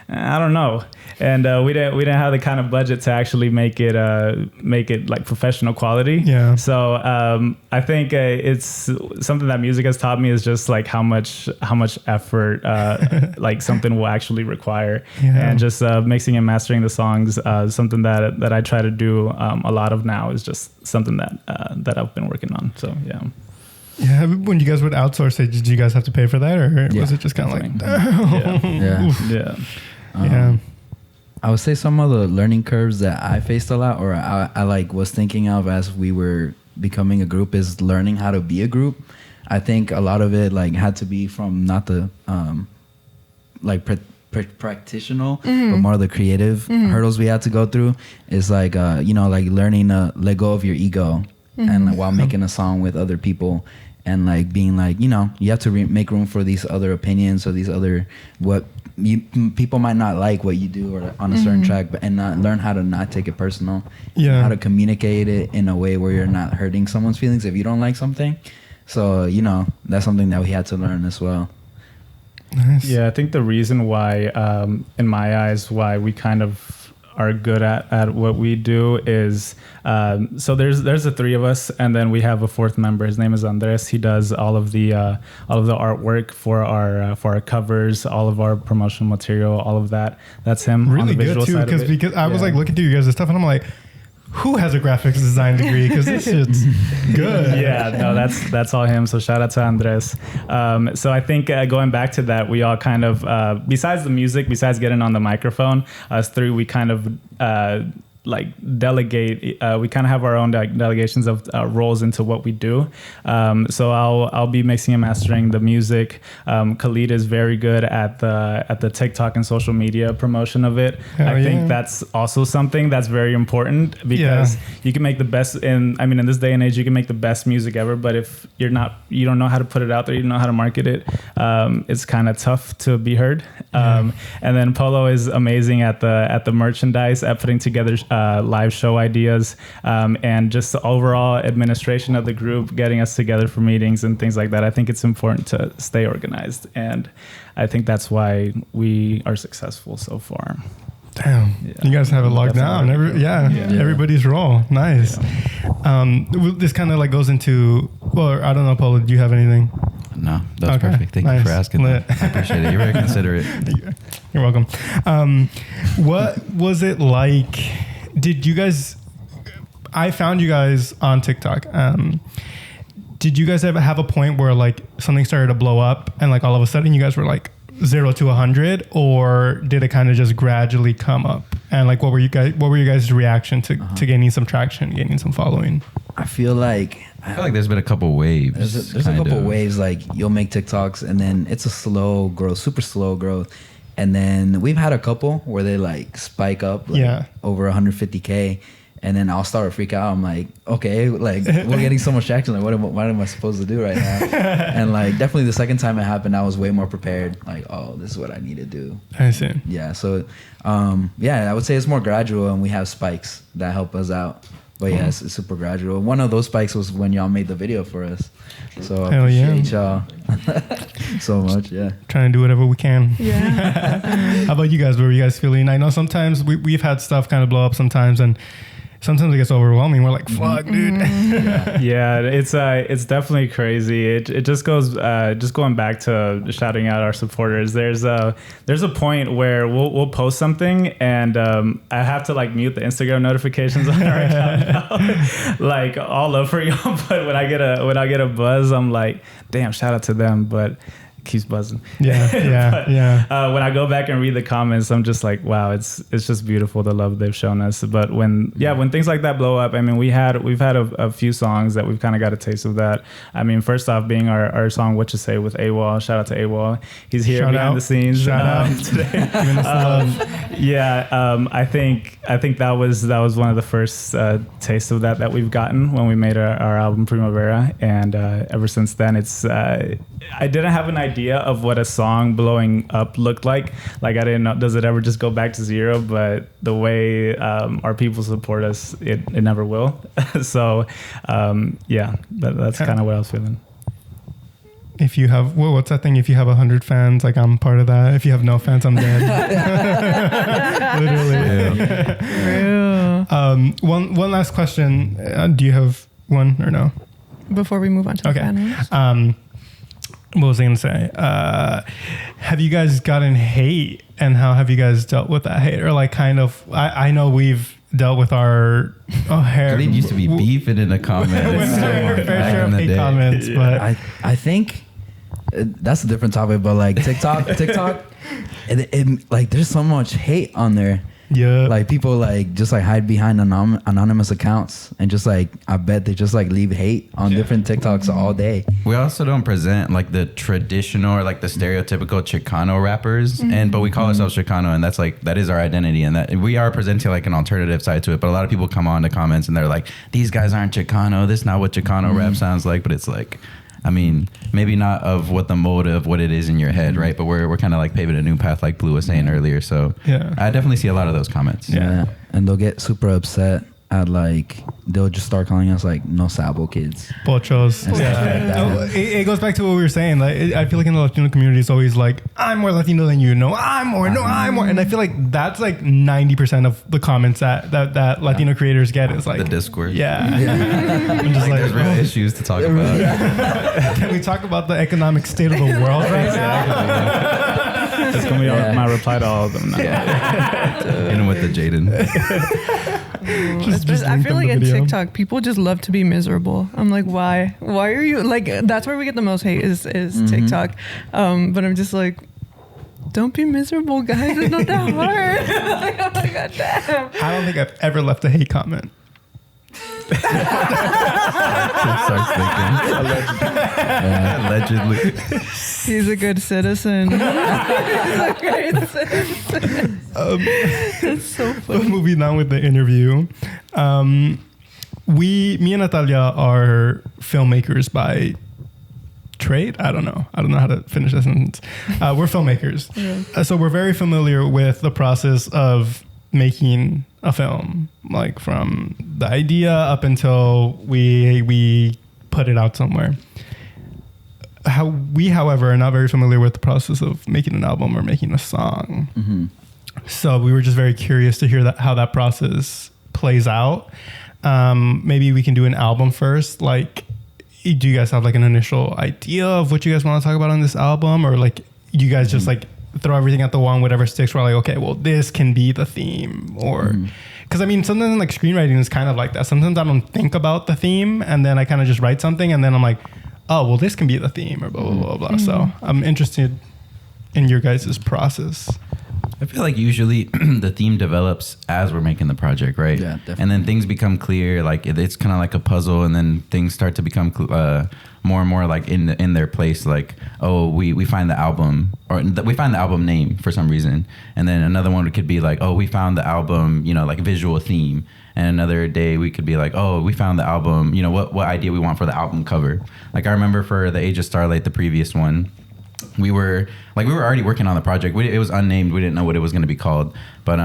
I don't know. And we didn't have the kind of budget to actually make it like professional quality. Yeah. So I think it's something that music has taught me is just like how much effort like something will actually require. Yeah. And just mixing and mastering the songs, something that I try to do a lot of now is just something that I've been working on. So yeah. Yeah, when you guys would outsource it, did you guys have to pay for that, or was it just kind of like, yeah. I would say some of the learning curves that I faced a lot, or I like was thinking of as we were becoming a group, is learning how to be a group. I think a lot of it like had to be from not the like practitioner, but more the creative hurdles we had to go through. Is like you know, like learning to let go of your ego and like, while making a song with other people. And like being like, you know, you have to make room for these other opinions or these other people might not like what you do or on a certain track, but and learn how to not take it personal. Yeah, how to communicate it in a way where you're not hurting someone's feelings if you don't like something. So you know, that's something that we had to learn as well. Nice. Yeah, I think the reason why, in my eyes, why we kind of are good at what we do is so there's the three of us, and then we have a fourth member. His name is Andres. He does all of the artwork for our covers, all of our promotional material, all of that. That's him. Really on the good too, because I was like looking through you guys' stuff, and I'm like, who has a graphics design degree? Because this shit's good. Yeah, no, that's all him. So shout out to Andres. So I think going back to that, we all kind of, besides the music, besides getting on the microphone, us three, we kind of like delegate. We kind of have our own delegations of roles into what we do. So I'll be mixing and mastering the music. Khalid is very good at the TikTok and social media promotion of it. I think that's also something that's very important, because you can make the best in this day and age, you can make the best music ever, but if you don't know how to put it out there, you don't know how to market it, it's kind of tough to be heard. And then Polo is amazing at the merchandise, at putting together live show ideas, and just the overall administration of the group, getting us together for meetings and things like that. I think it's important to stay organized, and I think that's why we are successful so far. Damn, you guys have it locked down. Everybody's role. Nice. This kind of like goes into. Well, I don't know, Paula. Do you have anything? No, that's perfect. Thank you for asking. I appreciate it. You're very considerate. You're welcome. What was it like? Did you guys? I found you guys on TikTok. Did you guys ever have a point where like something started to blow up and like all of a sudden you guys were like 0 to 100, or did it kind of just gradually come up? And like, what were your guys' reaction to gaining some traction, gaining some following? I feel like there's been a couple waves. There's a couple waves. Like you'll make TikToks and then it's a slow growth, super slow growth. And then we've had a couple where they like spike up over 150K. And then I'll start to freak out. I'm like, okay, like we're getting so much traction. Like, what am I supposed to do right now? And like, definitely the second time it happened, I was way more prepared. Like, oh, this is what I need to do. I see. Yeah. So, I would say it's more gradual, and we have spikes that help us out. But yeah, it's super gradual. One of those spikes was when y'all made the video for us. So I appreciate y'all so much. Yeah. Trying to do whatever we can. Yeah. How about you guys? What were you guys feeling? I know sometimes we've had stuff kind of blow up sometimes, and sometimes it gets overwhelming. We're like, fuck, dude. Yeah, it's definitely crazy. It just goes just going back to shouting out our supporters. There's a point where we'll post something and I have to like mute the Instagram notifications on our account. Like all over y'all, but when I get a buzz, I'm like, damn, shout out to them, but keeps buzzing. Yeah. When I go back and read the comments, I'm just like, wow, it's just beautiful, the love they've shown us. But when things like that blow up, I mean, we've had a few songs that we've kind of got a taste of that. I mean, first off being our song What You Say with AWOL. Shout out to AWOL. He's here behind the scenes today. I think that was one of the first tastes of that we've gotten when we made our album Primavera, and ever since then I didn't have an idea of what a song blowing up looked like. Like I didn't know, does it ever just go back to zero? But the way our people support us, it never will. So that's kind of what I was feeling. If you have, what's that thing? If you have 100 fans, like I'm part of that. If you have no fans, I'm dead. Literally. One last question. Do you have one or no? Before we move on to the panels. What was I going to say? Have you guys gotten hate, and how have you guys dealt with that hate? Or like kind of, I know we've dealt with our hair. It used to be beefing in the comments. Fair share of hate comments, but I think that's a different topic. But like TikTok, it like there's so much hate on there. Yeah, like people like just like hide behind anonymous accounts, and just like I bet they just like leave hate on different TikToks all day. We also don't present like the traditional or like the stereotypical Chicano rappers, but we call ourselves Chicano, and that is our identity, and that we are presenting like an alternative side to it. But a lot of people come on to comments and they're like, "These guys aren't Chicano. This is not what Chicano rap sounds like." But it's like, I mean, maybe not of what the motive, what it is in your head, right? But we're kind of like paving a new path, like Blue was saying earlier. So I definitely see a lot of those comments. Yeah. And they'll get super upset at like, they'll just start calling us like no sabo kids. Pochos. It goes back to what we were saying. Like, I feel like in the Latino community, it's always like, I'm more Latino than you. No, I'm more. No, I'm more. And I feel like that's like 90% of the comments that Latino creators get is like the discourse. Yeah. I'm just like, there's real issues to talk about. Can we talk about the economic state of the world right now? That's gonna be my reply to all of them now. In with the Jaden. I feel like in TikTok, people just love to be miserable. I'm like, why? Why are you like? That's where we get the most hate is TikTok. But I'm just like, don't be miserable, guys. It's not that hard. Like, oh my god, damn. I don't think I've ever left a hate comment. Allegedly. He's a good citizen. He's a great citizen. That's so funny. But moving on with the interview, me and Natalia are filmmakers by trade. I don't know how to finish that sentence. We're filmmakers, so we're very familiar with the process of making a film, like from the idea up until we put it out somewhere. However, are not very familiar with the process of making an album or making a song. So we were just very curious to hear how that process plays out. Maybe we can do an album first. Like, do you guys have like an initial idea of what you guys want to talk about on this album, or like you guys just like throw everything at the wall and whatever sticks? We're like, okay, well, this can be the theme, or because I mean, sometimes like screenwriting is kind of like that. Sometimes I don't think about the theme, and then I kind of just write something, and then I'm like, oh, well, this can be the theme, or blah blah blah blah. So I'm interested in your guys' process. I feel like usually the theme develops as we're making the project, right? Yeah, definitely. And then things become clear, like it's kind of like a puzzle, and then things start to become more and more like in their place. Like, oh, we find the album, or we find the album name for some reason, and then another one could be like, oh, we found the album, like visual theme. And another day we could be like, oh, we found the album, what idea we want for the album cover. Like I remember for The Age of Starlight, the previous one, we were already working on the project. It was unnamed. We didn't know what it was going to be called, but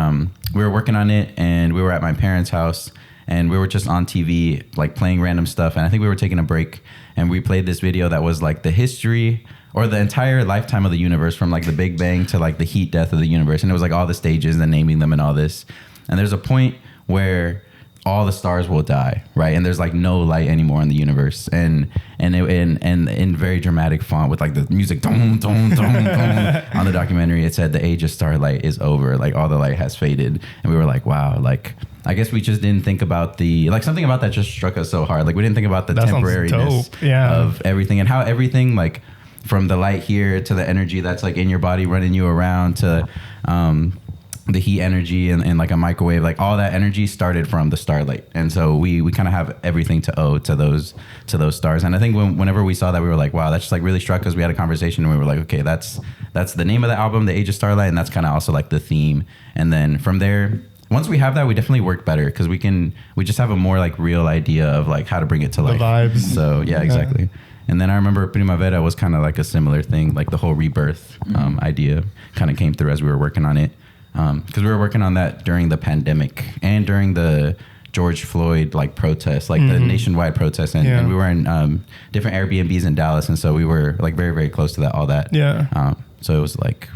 we were working on it, and we were at my parents' house, and we were just on TV, like playing random stuff. And I think we were taking a break, and we played this video that was like the history or the entire lifetime of the universe, from like the Big Bang to like the heat death of the universe. And it was like all the stages and naming them and all this. And there's a point where all the stars will die, right? And there's like no light anymore in the universe, and in very dramatic font with like the music dum, dum, dum, dum. On the documentary, it said the age of starlight is over, like all the light has faded. And we were like, wow, like I guess we just didn't think about something about that just struck us so hard. Like we didn't think about the temporariness of everything, and how everything, like from the light here to the energy that's like in your body running you around to the heat energy and like a microwave, like all that energy started from the starlight. And so we kind of have everything to owe to those stars. And I think whenever we saw that, we were like, wow, that just like really struck us. We had a conversation, and we were like, okay, that's the name of the album, The Age of Starlight, and that's kind of also like the theme. And then from there, once we have that, we definitely work better, because we just have a more like real idea of like how to bring it to life. The vibes. So yeah, exactly. And then I remember Primavera was kind of like a similar thing, like the whole rebirth idea kind of came through as we were working on it. Because we were working on that during the pandemic and during the George Floyd like protests, like the nationwide protests, and we were in different Airbnbs in Dallas, and so we were like very, very close to that, all that. Yeah. So it was like,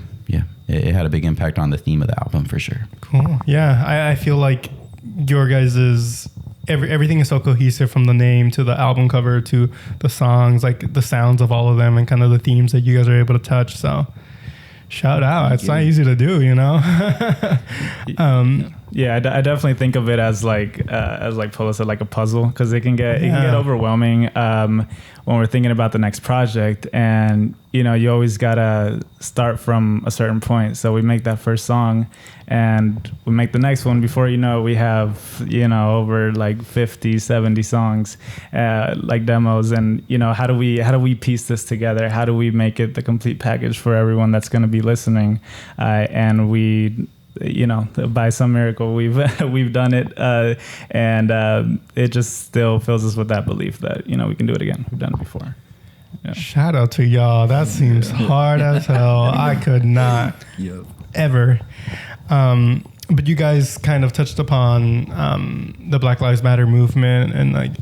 it had a big impact on the theme of the album for sure. Cool. Yeah, I feel like your guys' everything is so cohesive, from the name to the album cover to the songs, like the sounds of all of them, and kind of the themes that you guys are able to touch. So shout out. It's not easy to do, Yeah, I definitely think of it as like Polo said, like a puzzle, because it can get overwhelming when we're thinking about the next project, and you always gotta start from a certain point. So we make that first song, and we make the next one. Before we have over like 50, 70 songs, like demos, and how do we piece this together? How do we make it the complete package for everyone that's going to be listening? And we, by some miracle, we've done it, and it just still fills us with that belief that we can do it again. We've done it before. Yeah. Shout out to y'all. That seems hard as hell. I could not ever. But you guys kind of touched upon the Black Lives Matter movement and like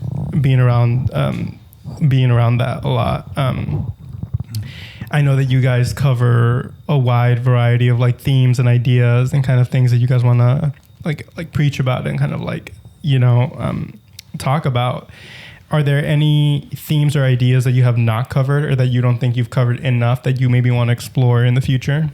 being around that a lot. I know that you guys cover a wide variety of like themes and ideas and kind of things that you guys want to like preach about and kind of like talk about. Are there any themes or ideas that you have not covered, or that you don't think you've covered enough that you maybe want to explore in the future?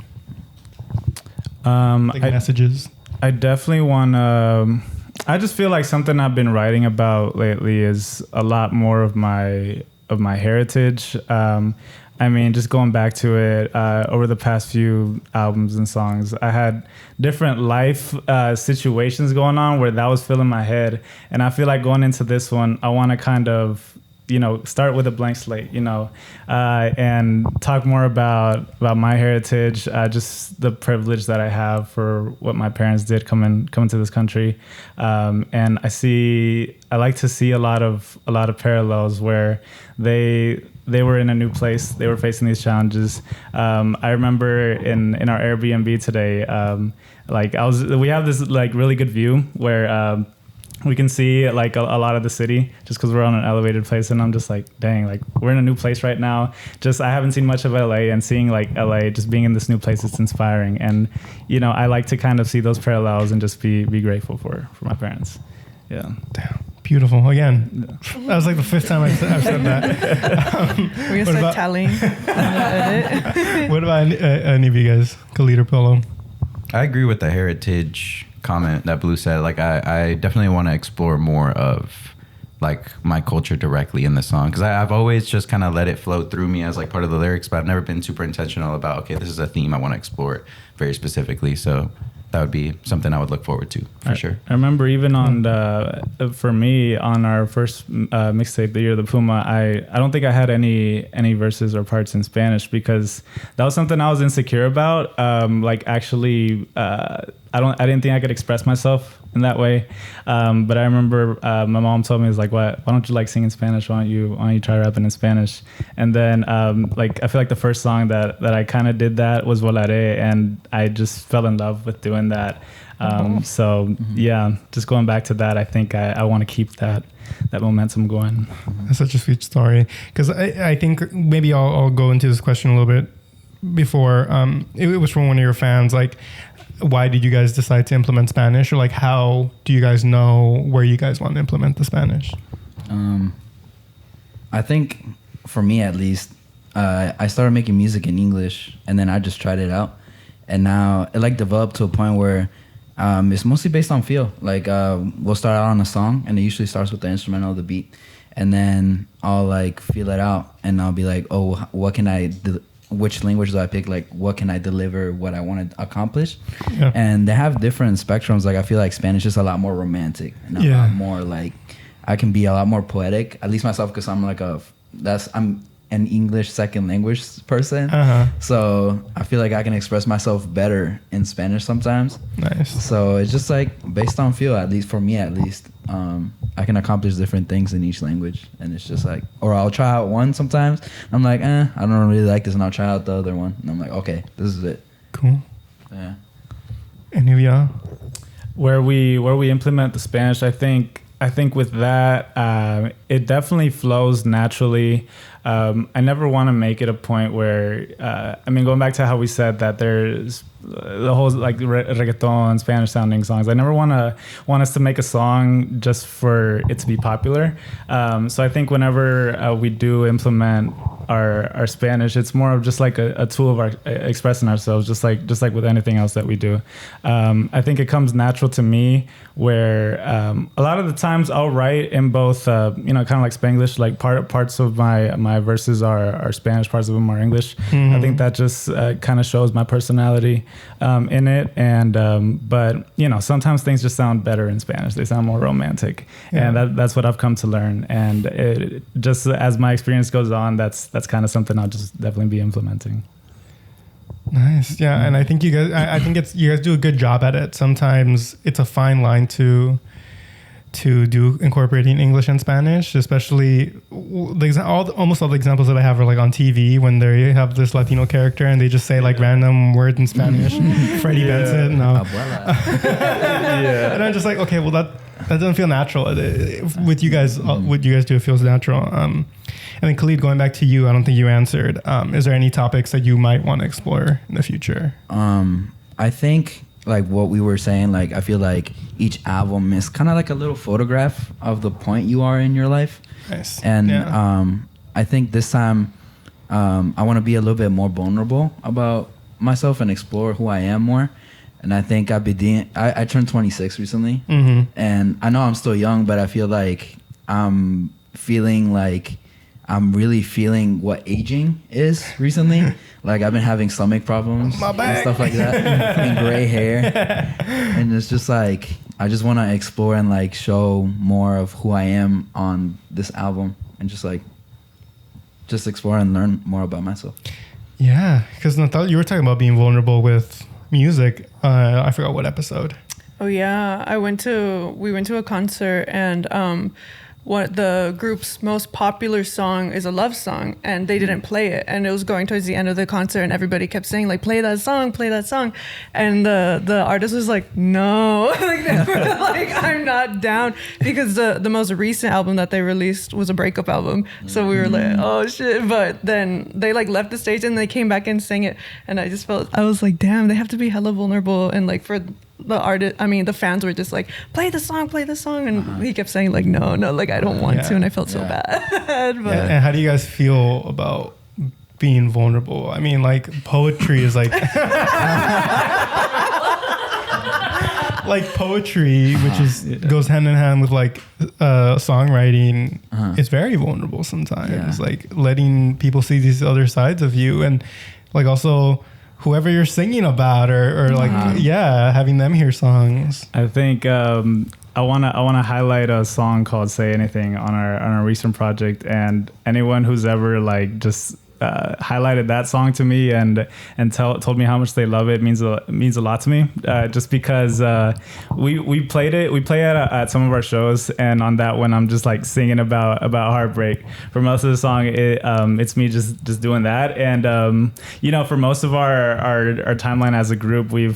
Messages. I definitely want to. I just feel like something I've been writing about lately is a lot more of my heritage. I mean, just going back to it, over the past few albums and songs, I had different life situations going on where that was filling my head. And I feel like going into this one, I want to kind of, start with a blank slate, and talk more about my heritage, just the privilege that I have for what my parents did coming to this country. And I like to see a lot of parallels where they were in a new place. They were facing these challenges. I remember in our Airbnb today, we have this like really good view where we can see like a lot of the city just because we're on an elevated place, and I'm just like, dang, like we're in a new place right now. Just I haven't seen much of LA, and seeing like LA, just being in this new place, it's inspiring. And you know, I like to kind of see those parallels and just be grateful for my parents. Yeah. Damn. Beautiful. Again, that was like the fifth time I've said that. We're gonna start tallying. What about any of you guys, Khalid or Polo? I agree with the heritage comment that Blue said. Like, I definitely want to explore more of like my culture directly in the song, because I've always just kind of let it flow through me as like part of the lyrics, but I've never been super intentional about, okay, this is a theme, I want to explore it very specifically. So that would be something I would look forward to for sure. I remember even on for me on our first mixtape, The Year of the Puma, I don't think I had any verses or parts in Spanish, because that was something I was insecure about. Like actually, I didn't think I could express myself in that way. But I remember my mom told me, like, why don't you like sing in Spanish? Why don't you try rapping in Spanish? And then like I feel like the first song that I kind of did that was Volare, and I just fell in love with doing that. So yeah, just going back to that, I think I want to keep that momentum going. That's such a sweet story, because I think maybe I'll go into this question a little bit before. It was from one of your fans, like, why did you guys decide to implement Spanish, or like how do you guys know where you guys want to implement the Spanish? I think for me at least, I started making music in English, and then I just tried it out, and now it like developed to a point where it's mostly based on feel. Like we'll start out on a song, and it usually starts with the instrumental, the beat, and then I'll like feel it out, and I'll be like, oh, what can I do? Which language do I pick? Like, what can I deliver? What I want to accomplish? Yeah. And they have different spectrums. Like, I feel like Spanish is a lot more romantic and a lot more like, I can be a lot more poetic. At least myself, because I'm like I'm an English second language person. So I feel like I can express myself better in Spanish sometimes. Nice. So it's just like based on feel, at least for me, at least. I can accomplish different things in each language, and it's just like, or I'll try out one sometimes. I'm like, I don't really like this, and I'll try out the other one, and I'm like, okay, this is it. Cool. Yeah. Any of y'all? Where we implement the Spanish, I think with that, it definitely flows naturally. I never want to make it a point where, going back to how we said that there's the whole like reggaeton, Spanish sounding songs. I never want us to make a song just for it to be popular. So I think whenever we do implement our Spanish, it's more of just like a tool of our expressing ourselves, just like with anything else that we do. I think it comes natural to me where a lot of the times I'll write in both, kind of like Spanglish, like parts of my verses are Spanish, parts of them are English. Mm-hmm. I think that just kind of shows my personality in it. And but sometimes things just sound better in Spanish. They sound more romantic, and that's what I've come to learn. And it, just as my experience goes on, that's kind of something I'll just definitely be implementing. Nice. Yeah. And I think you guys do a good job at it. Sometimes it's a fine line to do incorporating English and Spanish, especially almost all the examples that I have are like on TV when they have this Latino character and they just say like random words in Spanish. Freddie Benson. No. And I'm just like, okay, well that doesn't feel natural. With you guys, what you guys do, it feels natural. And then Khalid, going back to you, I don't think you answered. Is there any topics that you might want to explore in the future? I think like what we were saying, like I feel like each album is kind of like a little photograph of the point you are in your life. Nice. And I think this time I want to be a little bit more vulnerable about myself and explore who I am more. And I think I turned 26 recently. Mm-hmm. And I know I'm still young, but I feel like I'm really feeling what aging is recently. Like I've been having stomach problems and stuff like that, and gray hair, and it's just like I just want to explore and like show more of who I am on this album, and just explore and learn more about myself. Yeah, because Natal, you were talking about being vulnerable with music. I forgot what episode. Oh yeah, we went to a concert and. what the group's most popular song is a love song, and they didn't play it, and it was going towards the end of the concert, and everybody kept saying like, play that song, and the artist was like, no, like, they were like, I'm not down, because the most recent album that they released was a breakup album, so we were like, oh shit. But then they like left the stage and they came back and sang it, and I was like, damn, they have to be hella vulnerable. And like for the fans were just like, play the song, and he kept saying like, no, like I don't want to, and I felt so bad. But and how do you guys feel about being vulnerable? I mean, like poetry is like like poetry, which is goes hand in hand with like songwriting. It's very vulnerable sometimes, like letting people see these other sides of you, and like also whoever you're singing about, or like having them hear songs. I think I wanna highlight a song called "Say Anything" on our recent project, and anyone who's ever like just highlighted that song to me and told me how much they love it means a lot to me. Just because we play it at some of our shows, and on that one I'm just like singing about heartbreak. For most of the song, it's me just doing that. And for most of our timeline as a group, we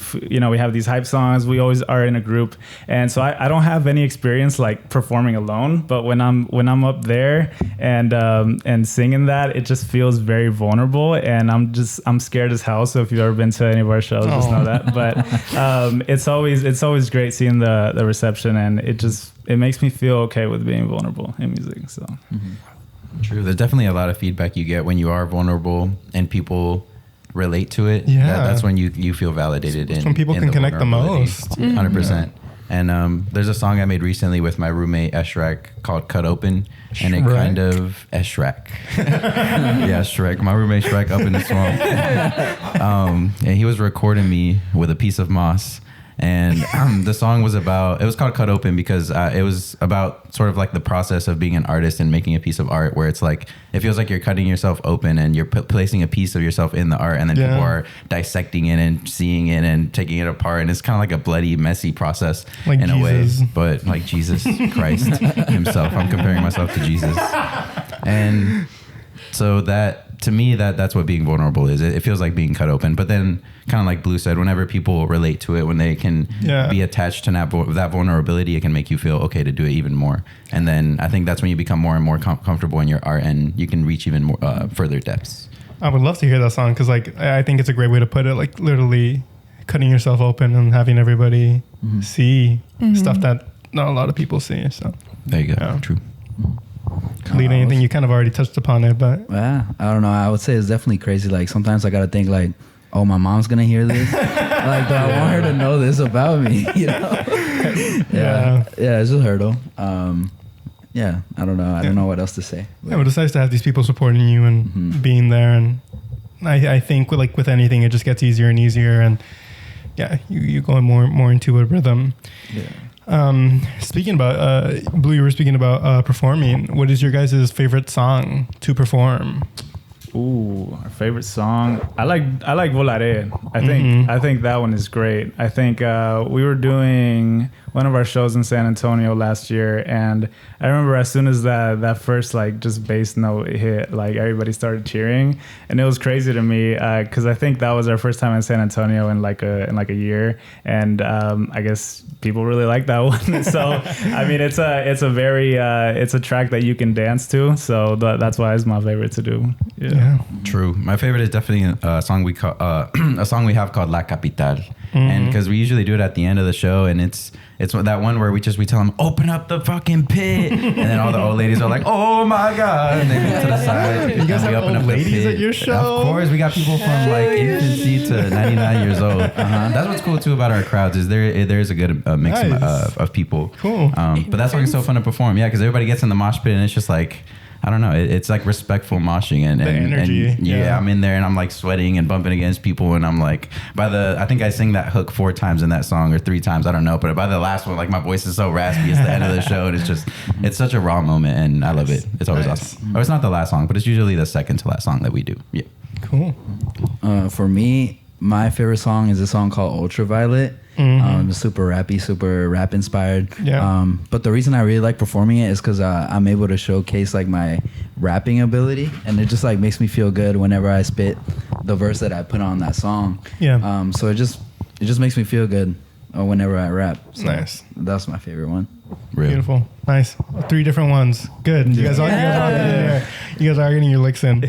have these hype songs. We always are in a group, and so I don't have any experience like performing alone. But when I'm up there and singing that, it just feels very vulnerable, and I'm scared as hell. So if you've ever been to any of our shows, just know that. But it's always great seeing the reception, and it makes me feel okay with being vulnerable in music. So True. There's definitely a lot of feedback you get when you are vulnerable and people relate to it. That's when you feel validated. That's when people can connect the most. 100%. And there's a song I made recently with my roommate Eshrek called "Cut Open," and it kind of Eshrek, Shrek, my roommate Shrek up in the swamp, and he was recording me with a piece of moss. And the song was called "Cut Open" because it was about sort of like the process of being an artist and making a piece of art, where it's like it feels like you're cutting yourself open and you're placing a piece of yourself in the art, and then people are dissecting it and seeing it and taking it apart, and it's kind of like a bloody, messy process like in Jesus. a way, but like Jesus Christ himself. I'm comparing myself to Jesus, and so that. To me, that's what being vulnerable is. It feels like being cut open. But then, kind of like Blue said, whenever people relate to it, when they can be attached to that vulnerability, it can make you feel okay to do it even more. And then I think that's when you become more and more comfortable in your art, and you can reach even more further depths. I would love to hear that song, because like I think it's a great way to put it. Like literally cutting yourself open and having everybody see stuff that not a lot of people see. So there you go. Yeah. True. Lead anything, you kind of already touched upon it, but I don't know. I would say it's definitely crazy. Like sometimes I gotta think like, oh, my mom's gonna hear this. Like, do I want her to know this about me? Yeah, it's a hurdle. I don't know. I don't know what else to say. But it's nice to have these people supporting you and being there. And I think with anything, it just gets easier and easier. And you go more into a rhythm. Yeah. Speaking about Blue, you were speaking about performing. What is your guys' favorite song to perform? Ooh, our favorite song. I like Volare. I think that one is great. I think we were doing one of our shows in San Antonio last year, and I remember as soon as that first like just bass note hit, like everybody started cheering, and it was crazy to me because I think that was our first time in San Antonio in like a year, and I guess people really like that one. So I mean, it's a track that you can dance to, so that's why it's my favorite to do. Yeah. True. My favorite is definitely a song we have called La Capital, and because we usually do it at the end of the show, and it's that one where we tell them, open up the fucking pit, and then all the old ladies are like, oh my god, and they move to the side. You guys have old ladies at your show? Of course, we got people from like infancy to 99 years old. That's what's cool too about our crowds is there's a good mix of people. Cool. But that song is so fun to perform, because everybody gets in the mosh pit, and it's just like, I don't know. It's like respectful moshing and energy. And I'm in there and I'm like sweating and bumping against people, and I'm like I think I sing that hook 4 times in that song or 3 times, I don't know. But by the last one, like my voice is so raspy. It's the end of the show, and it's such a raw moment, and I love it. It's always awesome. Or it's not the last song, but it's usually the second to last song that we do. Yeah. Cool. For me, my favorite song is a song called Ultraviolet. Super rappy, super rap inspired. Yeah. But the reason I really like performing it is because I'm able to showcase like my rapping ability, and it just like makes me feel good whenever I spit the verse that I put on that song. Yeah. So it just makes me feel good whenever I rap. So Nice. That's my favorite one. Real. Beautiful. Nice. 3 different ones. Good. You guys are getting your licks in.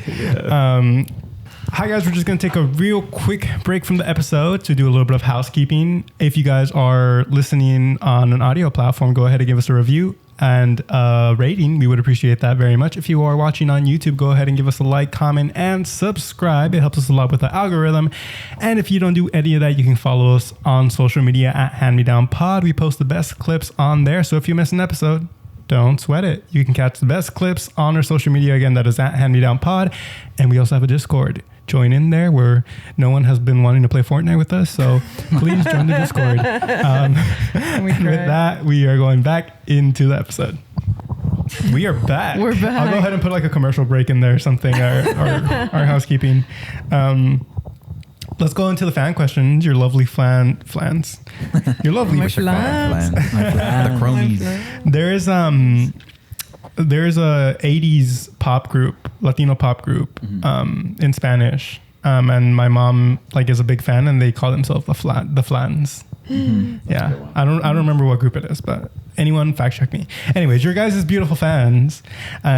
Hi guys, we're just going to take a real quick break from the episode to do a little bit of housekeeping. If you guys are listening on an audio platform, go ahead and give us a review and a rating. We would appreciate that very much. If you are watching on YouTube, go ahead and give us a like, comment, and subscribe. It helps us a lot with the algorithm. And if you don't do any of that, you can follow us on social media at Hand Me Down Pod. We post the best clips on there. So if you miss an episode, don't sweat it. You can catch the best clips on our social media. Again, that is at Hand Me Down Pod. And we also have a Discord. Join in there where no one has been wanting to play Fortnite with us. So please join the Discord. With that, we are going back into the episode. We are back. We're back. I'll go ahead and put like a commercial break in there or something, our housekeeping. Let's go into the fan questions. Your lovely flans. Your lovely My flans. The chromies. There's a 80s pop group, Latino pop group, in Spanish. And my mom like is a big fan, and they call themselves the Flans. Yeah. I don't remember what group it is, but anyone fact check me. Anyways, your guys' beautiful fans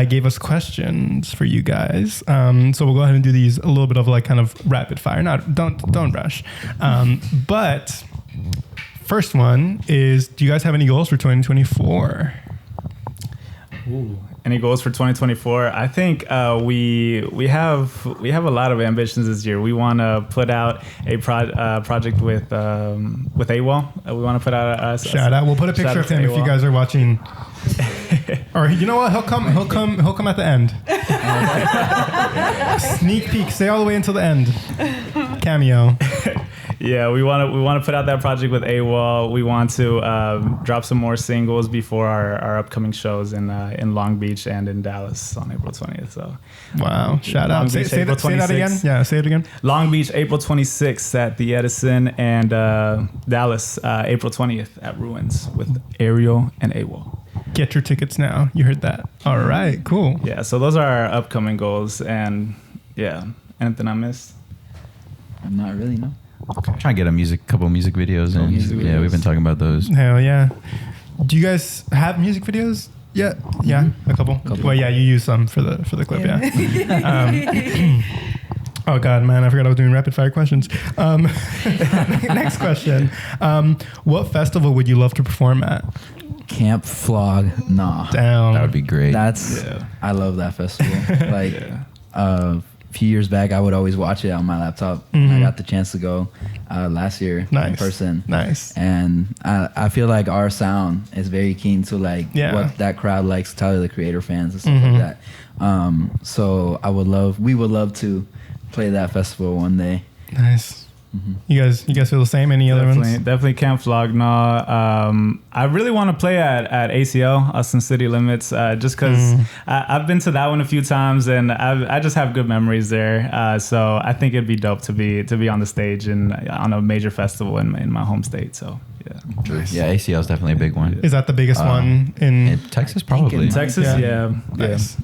gave us questions for you guys. So we'll go ahead and do these a little bit of like kind of rapid fire. Don't rush. But first one is, do you guys have any goals for 2024? Ooh. Any goals for 2024? I think we have a lot of ambitions this year. We want to put out a project with AWOL. We want to put out a shout out. We'll put a picture of him if you guys are watching. Or you know what? He'll come at the end. Sneak peek. Stay all the way until the end. Cameo. Yeah, we want to put out that project with AWOL. We want to drop some more singles before our upcoming shows in Long Beach and in Dallas on April 20th. So, wow, shout out! Say that again. Yeah, say it again. Long Beach, April 26th at the Edison, and Dallas, April 20th at Ruins with Ariel and AWOL. Get your tickets now. You heard that. All right, cool. Yeah, so those are our upcoming goals, and yeah, anything I missed? Not really, no. Okay. Trying to get a couple music videos in. Yeah, we've been talking about those. Hell yeah. Do you guys have music videos yet? Yeah, a couple. Well, yeah, you use some for the clip. Yeah. Oh God, man, I forgot I was doing rapid fire questions. Next question. What festival would you love to perform at? Camp Flog. Nah. Damn. That would be great. I love that festival. Like a few years back, I would always watch it on my laptop. I got the chance to go last year in person. Nice. And I feel like our sound is very keen to like what that crowd likes, Tyler the Creator fans and stuff like that. So we would love to play that festival one day. Nice. You guys feel the same? Any other ones? Definitely Camp Flogna. I really want to play at ACL, Austin City Limits, just because I've been to that one a few times, and I just have good memories there. So I think it'd be dope to be on the stage and on a major festival in my home state. So yeah. Nice. Yeah, ACL is definitely a big one. Is that the biggest one in Texas? Probably. In Texas, yeah. Nice.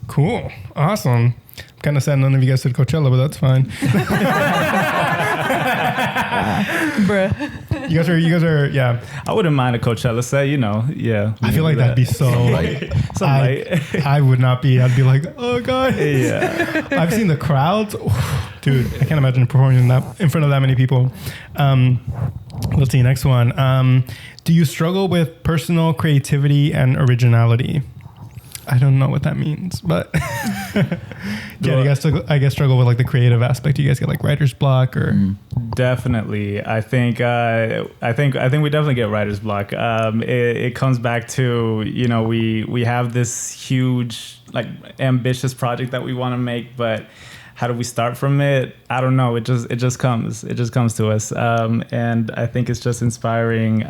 Cool. Awesome. I'm kind of sad none of you guys did Coachella, but that's fine. Bruh. You guys are, yeah. I wouldn't mind a Coachella set, yeah. I feel like that'd be so light. I would not be. I'd be like, oh God. Yeah. I've seen the crowds. Dude, I can't imagine performing in front of that many people. Let's see, next one. Do you struggle with personal creativity and originality? I don't know what that means, but yeah, you guys struggle with like the creative aspect. You guys get like writer's block or definitely. I think we definitely get writer's block. It comes back to, we have this huge like ambitious project that we want to make, but how do we start from it? I don't know. It just comes to us, and I think it's just inspiring.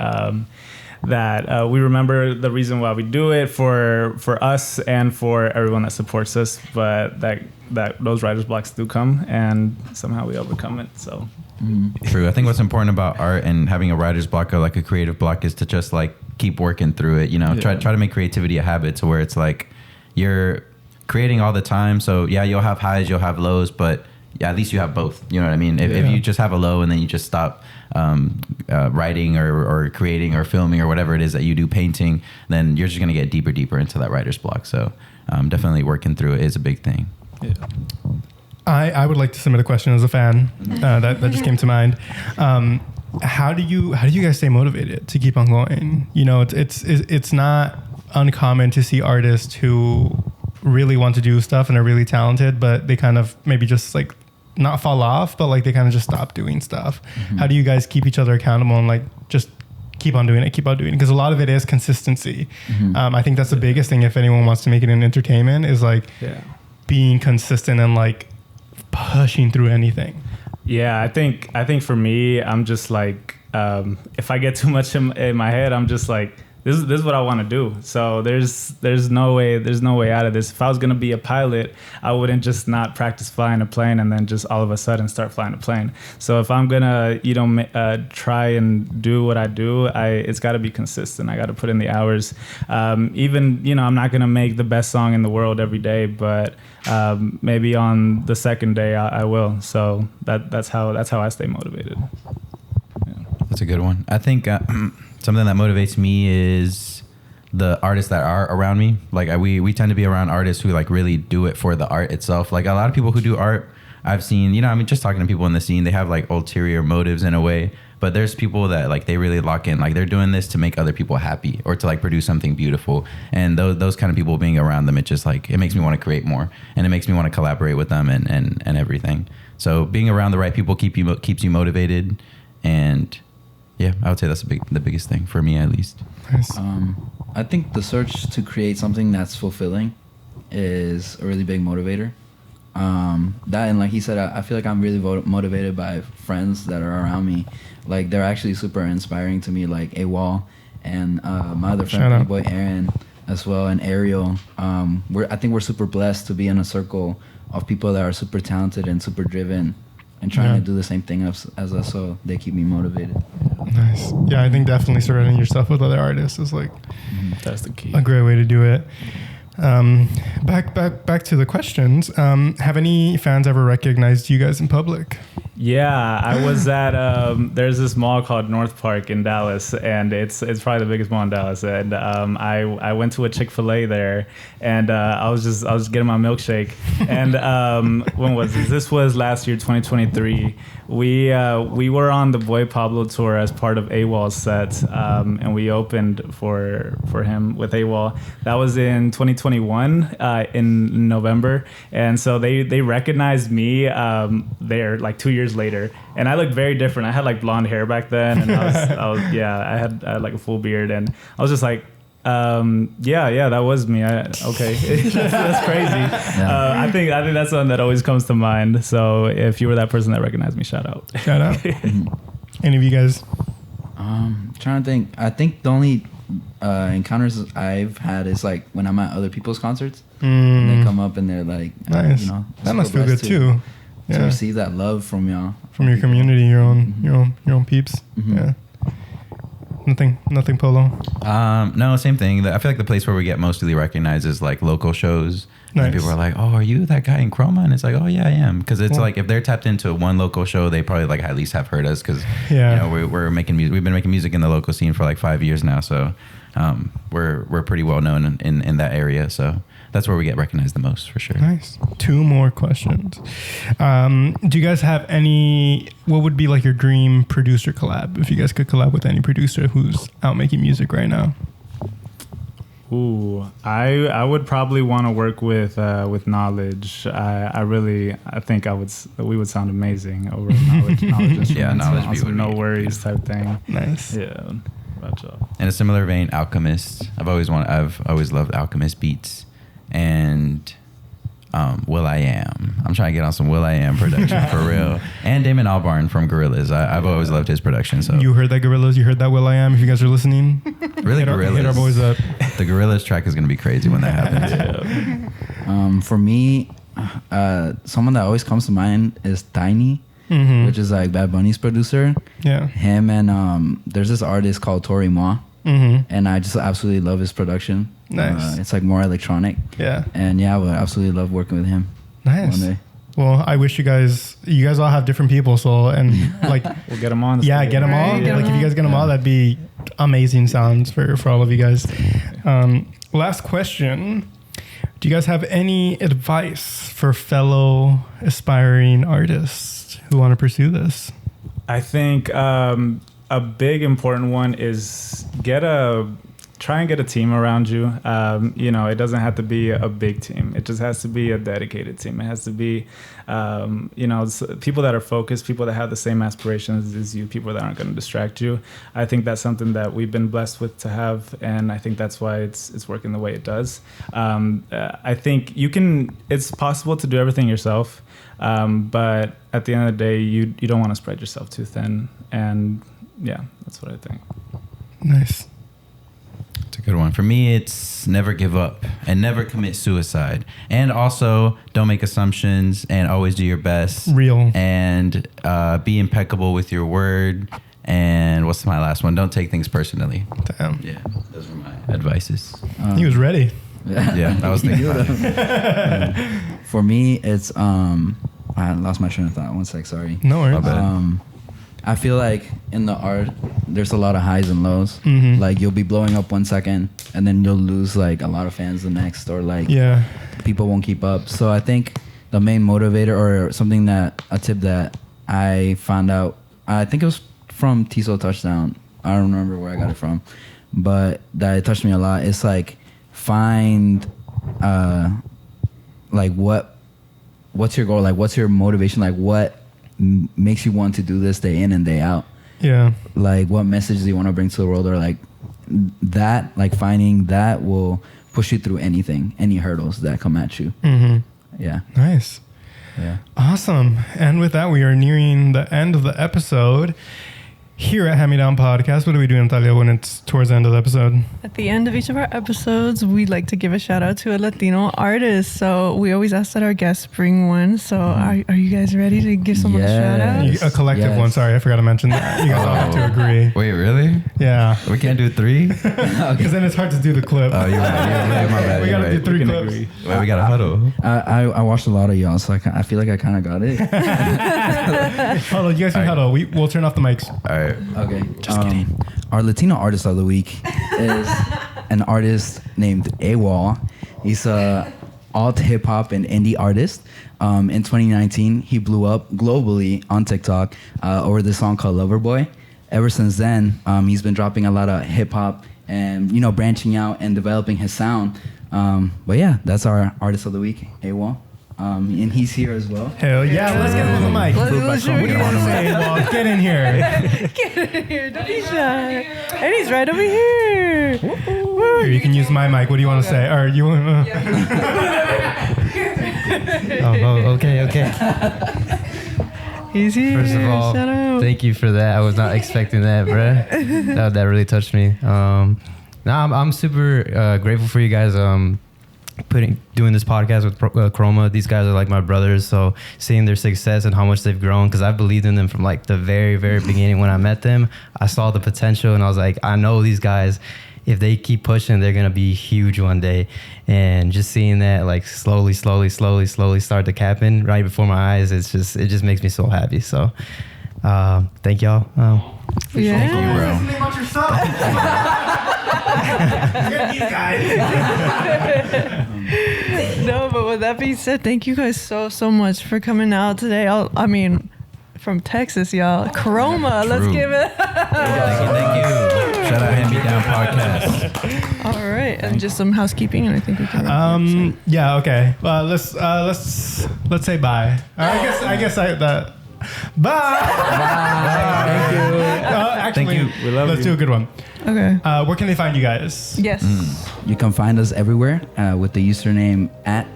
that we remember the reason why we do it for us and for everyone that supports us, but that those writer's blocks do come and somehow we overcome it. So True. I think what's important about art and having a writer's block or like a creative block is to just like keep working through it, you know, try to make creativity a habit to where it's like you're creating all the time. So yeah, you'll have highs, you'll have lows, but yeah, at least you have both. You know what I mean? If you just have a low and then you just stop writing or creating or filming or whatever it is that you do, painting, then you're just going to get deeper into that writer's block. So definitely working through it is a big thing. Yeah. I would like to submit a question as a fan that just came to mind. How do you guys stay motivated to keep on going? You know, it's not uncommon to see artists who really want to do stuff and are really talented, but they kind of maybe just like not fall off, but like they kind of just stop doing stuff. Mm-hmm. How do you guys keep each other accountable and like just keep on doing it? Because a lot of it is consistency. Mm-hmm. I think that's the biggest thing if anyone wants to make it in entertainment is like being consistent and like pushing through anything. Yeah, I think for me, I'm just like, if I get too much in my head, I'm just like, this is what I want to do. So there's no way out of this. If I was gonna be a pilot, I wouldn't just not practice flying a plane and then just all of a sudden start flying a plane. So if I'm gonna try and do what I do, it's got to be consistent. I got to put in the hours. Even I'm not gonna make the best song in the world every day, but maybe on the second day I will. So that's how I stay motivated. Yeah. That's a good one. I think. Something that motivates me is the artists that are around me. Like we tend to be around artists who like really do it for the art itself. Like a lot of people who do art, I've seen, just talking to people in the scene, they have like ulterior motives in a way. But there's people that like they really lock in, like they're doing this to make other people happy or to like produce something beautiful. And those kind of people being around them, it just like it makes me want to create more, and it makes me want to collaborate with them and everything. So being around the right people keeps you motivated. And yeah, I would say that's the biggest thing for me, at least. Nice. I think the search to create something that's fulfilling is a really big motivator. That and like he said, I feel like I'm really motivated by friends that are around me. Like they're actually super inspiring to me, like AWOL and my other friend, my boy Aaron, as well, and Ariel. I think we're super blessed to be in a circle of people that are super talented and super driven and trying to do the same thing as us, so they keep me motivated. Nice. Yeah, I think definitely surrounding yourself with other artists is like that's the key. A great way to do it. Back to the questions. Have any fans ever recognized you guys in public? Yeah, I was at there's this mall called North Park in Dallas, and it's probably the biggest mall in Dallas. And I went to a Chick-fil-A there, and I was getting my milkshake. And when was this? This was last year, 2023. We were on the Boy Pablo tour as part of AWOL's set, and we opened for him with AWOL. That was in 2021 in November, and so they recognized me there like 2 years later, and I looked very different. I had like blonde hair back then, and I had like a full beard, and I was just like, that was me. Okay. that's crazy. Yeah. I think that's something that always comes to mind. So if you were that person that recognized me, shout out. Any of you guys? Trying to think. I think the only encounters I've had is like when I'm at other people's concerts, and they come up and they're like, nice. That must feel good too. To receive that love from y'all, from your community, your own peeps. Mm-hmm. Yeah. Nothing, Polo. No, same thing. I feel like the place where we get mostly recognized is like local shows. Nice. And people are like, "Oh, are you that guy in CHROMA?" And it's like, "Oh yeah, I am." Because it's like if they're tapped into one local show, they probably like at least have heard us. Because we're making music. We've been making music in the local scene for like 5 years now. So we're pretty well known in that area. So that's where we get recognized the most, for sure. Nice. 2 more questions. Do you guys have what would be like your dream producer collab? If you guys could collab with any producer who's out making music right now. Ooh, I would probably want to work with Knowledge. I think we would sound amazing over Knowledge. Knowledge. No worries type thing. Nice. Yeah. In a similar vein, Alchemist. I've always loved Alchemist beats. And will.i.am. I'm trying to get on some will.i.am production for real. And Damon Albarn from Gorillaz. I've always loved his production. So you heard that Gorillaz, you heard that will.i.am. If you guys are listening, really, hit our boys up. The Gorillaz track is going to be crazy when that happens. For me, someone that always comes to mind is Tiny, which is like Bad Bunny's producer. Yeah. Him and there's this artist called Tori Moa. And I just absolutely love his production. Nice. It's like more electronic. Yeah. And yeah, I would absolutely love working with him. Nice. One day. Well, I wish you guys all have different people. So, and like, We'll get them on. yeah, get them all. Right, Like, if you guys get them all, that'd be amazing sounds for all of you guys. Last question. Do you guys have any advice for fellow aspiring artists who want to pursue this? I think a big important one is try and get a team around you. It doesn't have to be a big team. It just has to be a dedicated team. It has to be, people that are focused, people that have the same aspirations as you, people that aren't going to distract you. I think that's something that we've been blessed with to have, and I think that's why it's working the way it does. I think it's possible to do everything yourself, but at the end of the day, you don't want to spread yourself too thin, and yeah, that's what I think. Nice. It's a good one. For me, it's never give up and never commit suicide. And also, don't make assumptions and always do your best. Real. And be impeccable with your word. And what's my last one? Don't take things personally. Damn. Yeah, those are my advices. He was ready. Yeah, I was thinking about it. For me, it's I lost my train of thought. One sec, sorry. No worries. My bad. I feel like in the art, there's a lot of highs and lows. Like you'll be blowing up 1 second, and then you'll lose like a lot of fans the next, or like people won't keep up. So I think the main motivator, or a tip that I found out, I think it was from Tiso Touchdown. I don't remember where I got it from, but that it touched me a lot. It's like find like what's your goal, like what's your motivation, like what makes you want to do this day in and day out. Yeah. Like what message do you want to bring to the world, or like that, like finding that will push you through anything, any hurdles that come at you. Yeah. Nice. Yeah. Awesome. And with that, we are nearing the end of the episode. Here at Hand Me Down Podcast, what do we do, Natalia, when it's towards the end of the episode? At the end of each of our episodes, we'd like to give a shout out to a Latino artist. So we always ask that our guests bring one. So are you guys ready to give someone a shout out? A collective one. Sorry, I forgot to mention that. You guys all have to agree. Wait, really? Yeah. We can't do 3? Because then it's hard to do the clip. Oh, you're right. My bad. We got to do 3 clips. Wait, we got a huddle. I watched a lot of y'all, so I feel like I kind of got it. Hold on, you guys can huddle. We'll turn off the mics. All right. Okay. Just kidding. Our Latino artist of the week is an artist named AWOL. He's a alt hip hop and indie artist. In 2019, he blew up globally on TikTok over this song called Loverboy. Ever since then, he's been dropping a lot of hip hop and branching out and developing his sound. But yeah, that's our artist of the week, AWOL. And he's here as well. Hell yeah, let's get him on the mic. Get in here. Get in here, don't be shy. And he's right over here. Here, you can use my mic. What do you want to say? Or you want? Okay. He's here. First of all, shout out. thank you for that. I was not expecting that, bruh. That really touched me. I'm super grateful for you guys. Doing this podcast with CHROMA. These guys are like my brothers, so seeing their success and how much they've grown, because I believed in them from like the very, very beginning. When I met them, I saw the potential, and I was like, I know these guys, if they keep pushing, they're gonna be huge one day. And just seeing that like slowly start to happen right before my eyes, it just makes me so happy. So thank y'all. Yeah. Thank you, bro. No, but with that being said, thank you guys so much for coming out today. From Texas, y'all. CHROMA, let's give it. Thank you. Shout out Hand Me Down Podcast. All right, and just some housekeeping, and I think we can. Yeah. Okay. Well, let's say bye. I guess that. Bye. Thank you. Actually, Thank you. We love let's you. do a good one. Okay. Where can they find you guys? Yes. You can find us everywhere with the username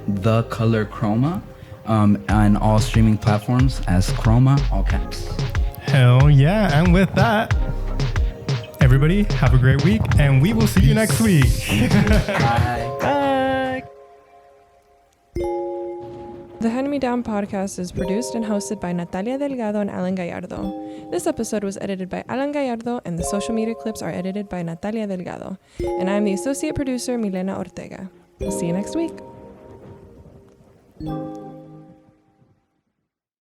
@thecolorchroma on all streaming platforms as CHROMA, all caps. Hell yeah. And with that, everybody, have a great week, and we will see you next week. Bye. Bye. The Hand Me Down podcast is produced and hosted by Natalia Delgado and Alan Gallardo. This episode was edited by Alan Gallardo, and the social media clips are edited by Natalia Delgado. And I'm the associate producer, Milena Ortega. We'll see you next week.